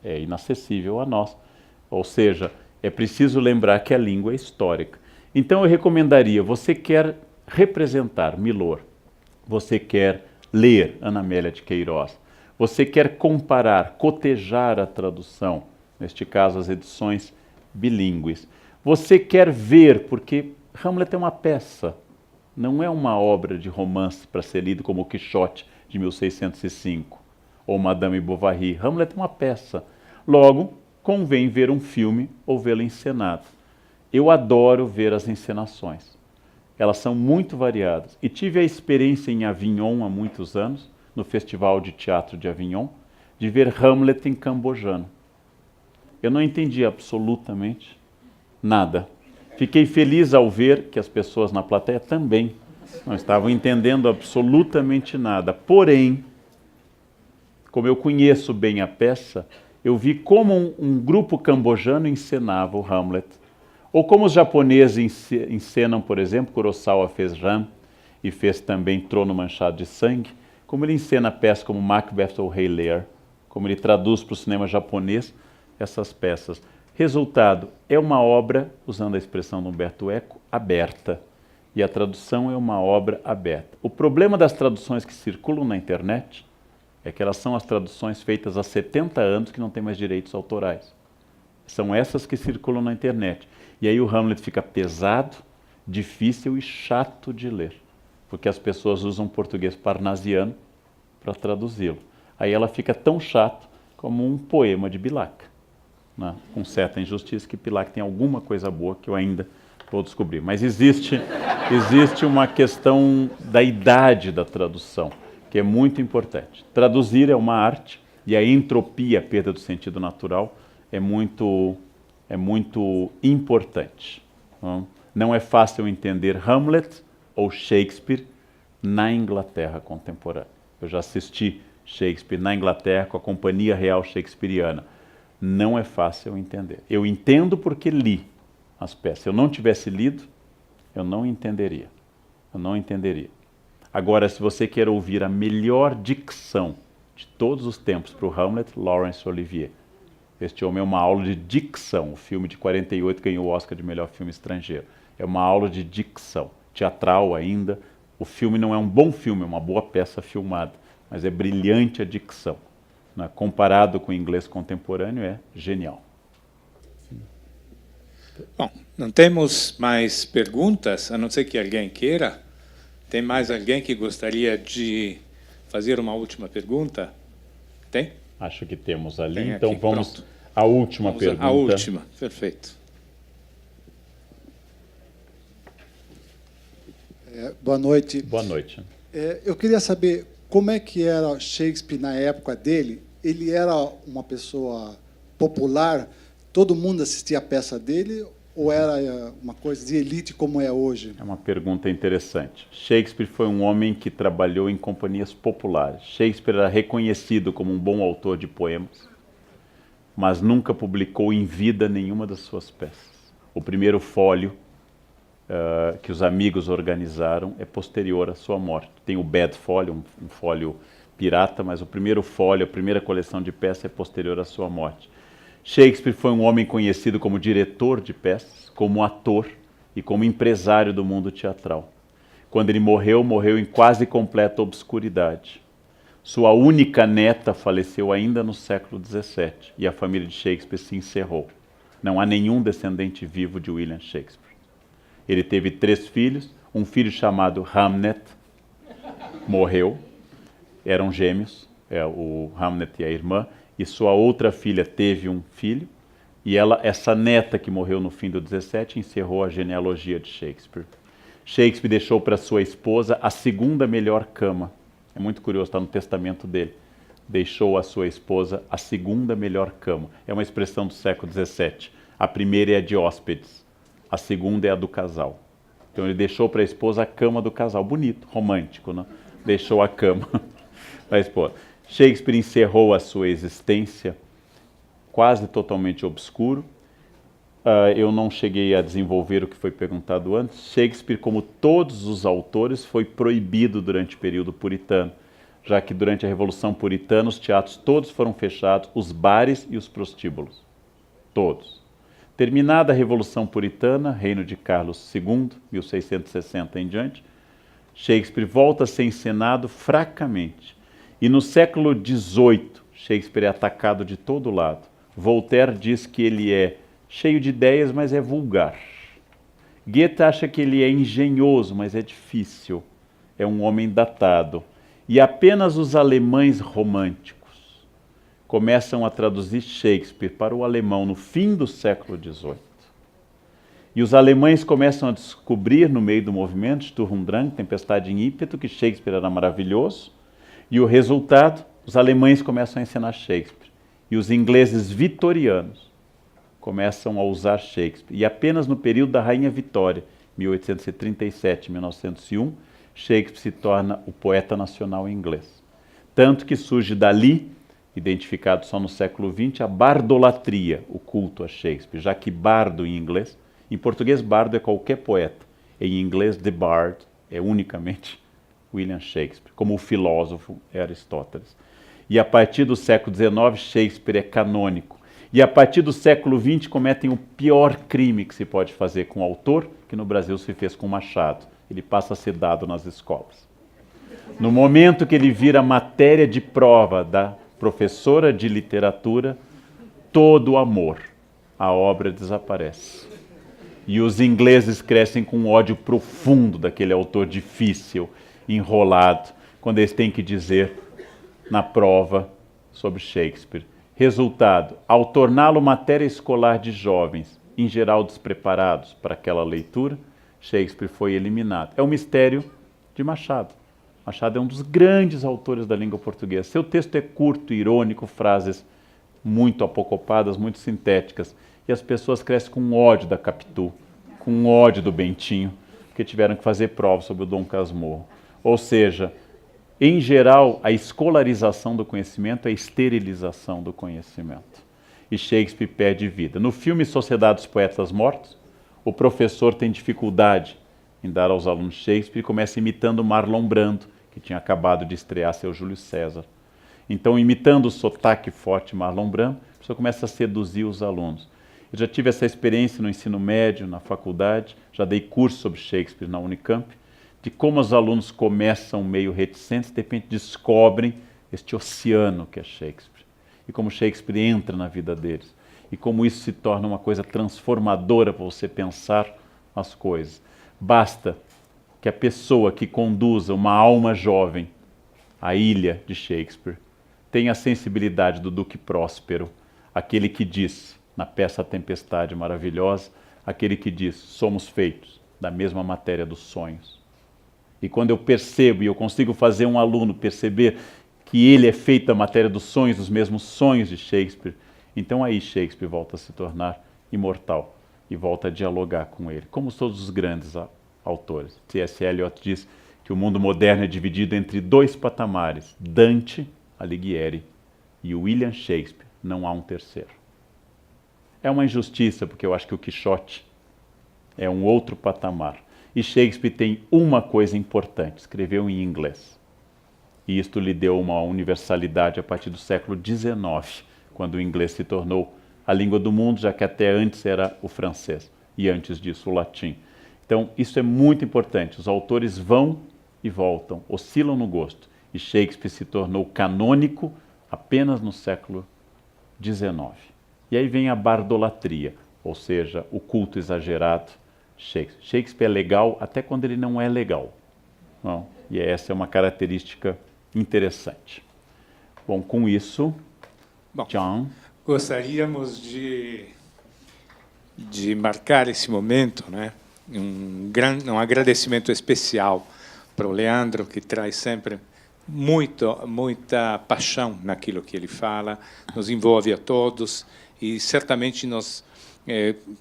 A: é inacessível a nós. Ou seja, é preciso lembrar que a língua é histórica. Então eu recomendaria, você quer representar Milor, você quer ler Ana Amélia de Queiroz, você quer comparar, cotejar a tradução, neste caso as edições bilíngues, você quer ver, porque Hamlet é uma peça, não é uma obra de romance para ser lido como o Quixote de 1605 ou Madame Bovary. Hamlet é uma peça. Logo, convém ver um filme ou vê-lo encenado. Eu adoro ver as encenações. Elas são muito variadas. E tive a experiência em Avignon há muitos anos, no Festival de Teatro de Avignon, de ver Hamlet em cambojano. Eu não entendi absolutamente nada. Fiquei feliz ao ver que as pessoas na plateia também não estavam entendendo absolutamente nada. Porém, como eu conheço bem a peça, eu vi como um grupo cambojano encenava o Hamlet, ou como os japoneses encenam, por exemplo, Kurosawa fez Ran e fez também Trono Manchado de Sangue, como ele encena a peça como Macbeth ou Rei Lear, como ele traduz para o cinema japonês essas peças. Resultado, é uma obra, usando a expressão de Humberto Eco, aberta. E a tradução é uma obra aberta. O problema das traduções que circulam na internet é que elas são as traduções feitas há 70 anos que não têm mais direitos autorais. São essas que circulam na internet. E aí o Hamlet fica pesado, difícil e chato de ler, porque as pessoas usam português parnasiano para traduzi-lo. Aí ela fica tão chato como um poema de Bilac, né? Com certa injustiça, que Bilac tem alguma coisa boa que eu ainda vou descobrir. Mas existe uma questão da idade da tradução, que é muito importante. Traduzir é uma arte, e a entropia, a perda do sentido natural, é muito importante. Não é fácil entender Hamlet ou Shakespeare na Inglaterra contemporânea. Eu já assisti Shakespeare na Inglaterra com a Companhia Real Shakespeariana. Não é fácil entender. Eu entendo porque li as peças. Se eu não tivesse lido, eu não entenderia. Agora, se você quer ouvir a melhor dicção de todos os tempos para o Hamlet, Laurence Olivier. Este homem é uma aula de dicção. O filme de 48 ganhou o Oscar de melhor filme estrangeiro. É uma aula de dicção, teatral ainda. O filme não é um bom filme, é uma boa peça filmada, mas é brilhante a dicção. Né? Comparado com o inglês contemporâneo, é genial.
B: Bom, não temos mais perguntas, a não ser que alguém queira. Tem mais alguém que gostaria de fazer uma última pergunta? Tem?
A: Acho que temos ali,
B: Tem
A: então
B: aqui,
A: vamos
B: pronto.
A: à última pergunta.
B: A última, perfeito.
G: Boa noite.
A: Boa noite.
G: Eu queria saber como é que era Shakespeare na época dele. Ele era uma pessoa popular? Todo mundo assistia a peça dele? Ou era uma coisa de elite como é hoje?
A: É uma pergunta interessante. Shakespeare foi um homem que trabalhou em companhias populares. Shakespeare era reconhecido como um bom autor de poemas, mas nunca publicou em vida nenhuma das suas peças. O primeiro fólio que os amigos organizaram é posterior à sua morte. Tem o Bad Folio, um fólio pirata, mas o primeiro fólio, a primeira coleção de peças é posterior à sua morte. Shakespeare foi um homem conhecido como diretor de peças, como ator e como empresário do mundo teatral. Quando ele morreu, morreu em quase completa obscuridade. Sua única neta faleceu ainda no século XVII e a família de Shakespeare se encerrou. Não há nenhum descendente vivo de William Shakespeare. Ele teve 3 filhos, um filho chamado Hamnet, morreu, eram gêmeos, o Hamnet e a irmã, e sua outra filha teve um filho, e essa neta que morreu no fim do 17 encerrou a genealogia de Shakespeare. Shakespeare deixou para sua esposa a 2ª melhor cama. É muito curioso, está no testamento dele. Deixou a sua esposa a 2ª melhor cama. É uma expressão do século 17. A primeira é a de hóspedes, a segunda é a do casal. Então ele deixou para a esposa a cama do casal. Bonito, romântico, né? Deixou a cama para a esposa. Shakespeare encerrou a sua existência quase totalmente obscuro. Eu não cheguei a desenvolver o que foi perguntado antes. Shakespeare, como todos os autores, foi proibido durante o período puritano, já que durante a Revolução Puritana os teatros todos foram fechados, os bares e os prostíbulos. Todos. Terminada a Revolução Puritana, reino de Carlos II, 1660 em diante, Shakespeare volta a ser encenado fracamente. E no século XVIII, Shakespeare é atacado de todo lado. Voltaire diz que ele é cheio de ideias, mas é vulgar. Goethe acha que ele é engenhoso, mas é difícil. É um homem datado. E apenas os alemães românticos começam a traduzir Shakespeare para o alemão no fim do século XVIII. E os alemães começam a descobrir, no meio do movimento, Sturm und Drang, Tempestade em Ímpeto, que Shakespeare era maravilhoso. E o resultado, os alemães começam a ensinar Shakespeare. E os ingleses vitorianos começam a usar Shakespeare. E apenas no período da Rainha Vitória, 1837-1901, Shakespeare se torna o poeta nacional inglês. Tanto que surge dali, identificado só no século XX, a bardolatria, o culto a Shakespeare, já que bardo em inglês, em português bardo é qualquer poeta, em inglês the bard é unicamente William Shakespeare, como o filósofo é Aristóteles. E a partir do século XIX, Shakespeare é canônico. E a partir do século XX cometem o pior crime que se pode fazer com o autor, que no Brasil se fez com Machado. Ele passa a ser dado nas escolas. No momento que ele vira matéria de prova da professora de literatura, todo o amor, a obra desaparece. E os ingleses crescem com um ódio profundo daquele autor difícil, enrolado, quando eles têm que dizer na prova sobre Shakespeare. Resultado, ao torná-lo matéria escolar de jovens, em geral despreparados para aquela leitura, Shakespeare foi eliminado. É o mistério de Machado. Machado é um dos grandes autores da língua portuguesa. Seu texto é curto, irônico, frases muito apocopadas, muito sintéticas. E as pessoas crescem com ódio da Capitu, com ódio do Bentinho, porque tiveram que fazer prova sobre o Dom Casmurro. Ou seja, em geral, a escolarização do conhecimento é a esterilização do conhecimento. E Shakespeare perde vida. No filme Sociedade dos Poetas Mortos, o professor tem dificuldade em dar aos alunos Shakespeare e começa imitando Marlon Brando, que tinha acabado de estrear seu Júlio César. Então, imitando o sotaque forte de Marlon Brando, a pessoa começa a seduzir os alunos. Eu já tive essa experiência no ensino médio, na faculdade, já dei curso sobre Shakespeare na Unicamp, de como os alunos começam meio reticentes, de repente descobrem este oceano que é Shakespeare. E como Shakespeare entra na vida deles. E como isso se torna uma coisa transformadora para você pensar as coisas. Basta que a pessoa que conduza uma alma jovem à ilha de Shakespeare tenha a sensibilidade do Duque Próspero, aquele que diz, na peça A Tempestade Maravilhosa, aquele que diz, somos feitos da mesma matéria dos sonhos. E quando eu percebo e eu consigo fazer um aluno perceber que ele é feito da matéria dos sonhos, dos mesmos sonhos de Shakespeare, então aí Shakespeare volta a se tornar imortal e volta a dialogar com ele, como todos os grandes autores. C.S. Eliot diz que o mundo moderno é dividido entre dois patamares, Dante Alighieri e William Shakespeare, não há um terceiro. É uma injustiça, porque eu acho que o Quixote é um outro patamar. E Shakespeare tem uma coisa importante, escreveu em inglês. E isto lhe deu uma universalidade a partir do século XIX, quando o inglês se tornou a língua do mundo, já que até antes era o francês, e antes disso o latim. Então, isso é muito importante. Os autores vão e voltam, oscilam no gosto. E Shakespeare se tornou canônico apenas no século XIX. E aí vem a bardolatria, ou seja, o culto exagerado. Shakespeare é legal até quando ele não é legal. Não? E essa é uma característica interessante. Bom, com isso, John.
B: Gostaríamos de marcar esse momento, né? Um agradecimento especial para o Leandro, que traz sempre muita paixão naquilo que ele fala, nos envolve a todos e certamente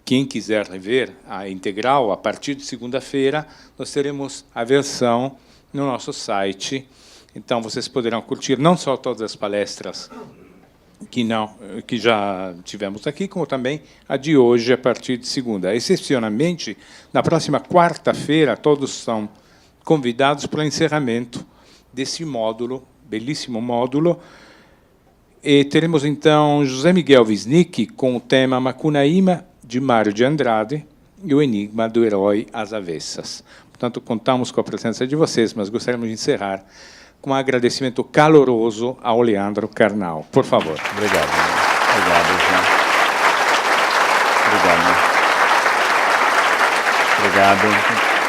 B: quem quiser rever a integral, a partir de segunda-feira, nós teremos a versão no nosso site. Então, vocês poderão curtir não só todas as palestras que já tivemos aqui, como também a de hoje, a partir de segunda. Excepcionalmente, na próxima quarta-feira, todos são convidados para o encerramento desse módulo, belíssimo módulo. E teremos, então, José Miguel Wisnik com o tema Macunaíma, de Mário de Andrade, e o enigma do herói às avessas. Portanto, contamos com a presença de vocês, mas gostaríamos de encerrar com um agradecimento caloroso ao Leandro Carnal. Por favor.
A: Obrigado. Obrigado, João. Obrigado. Obrigado.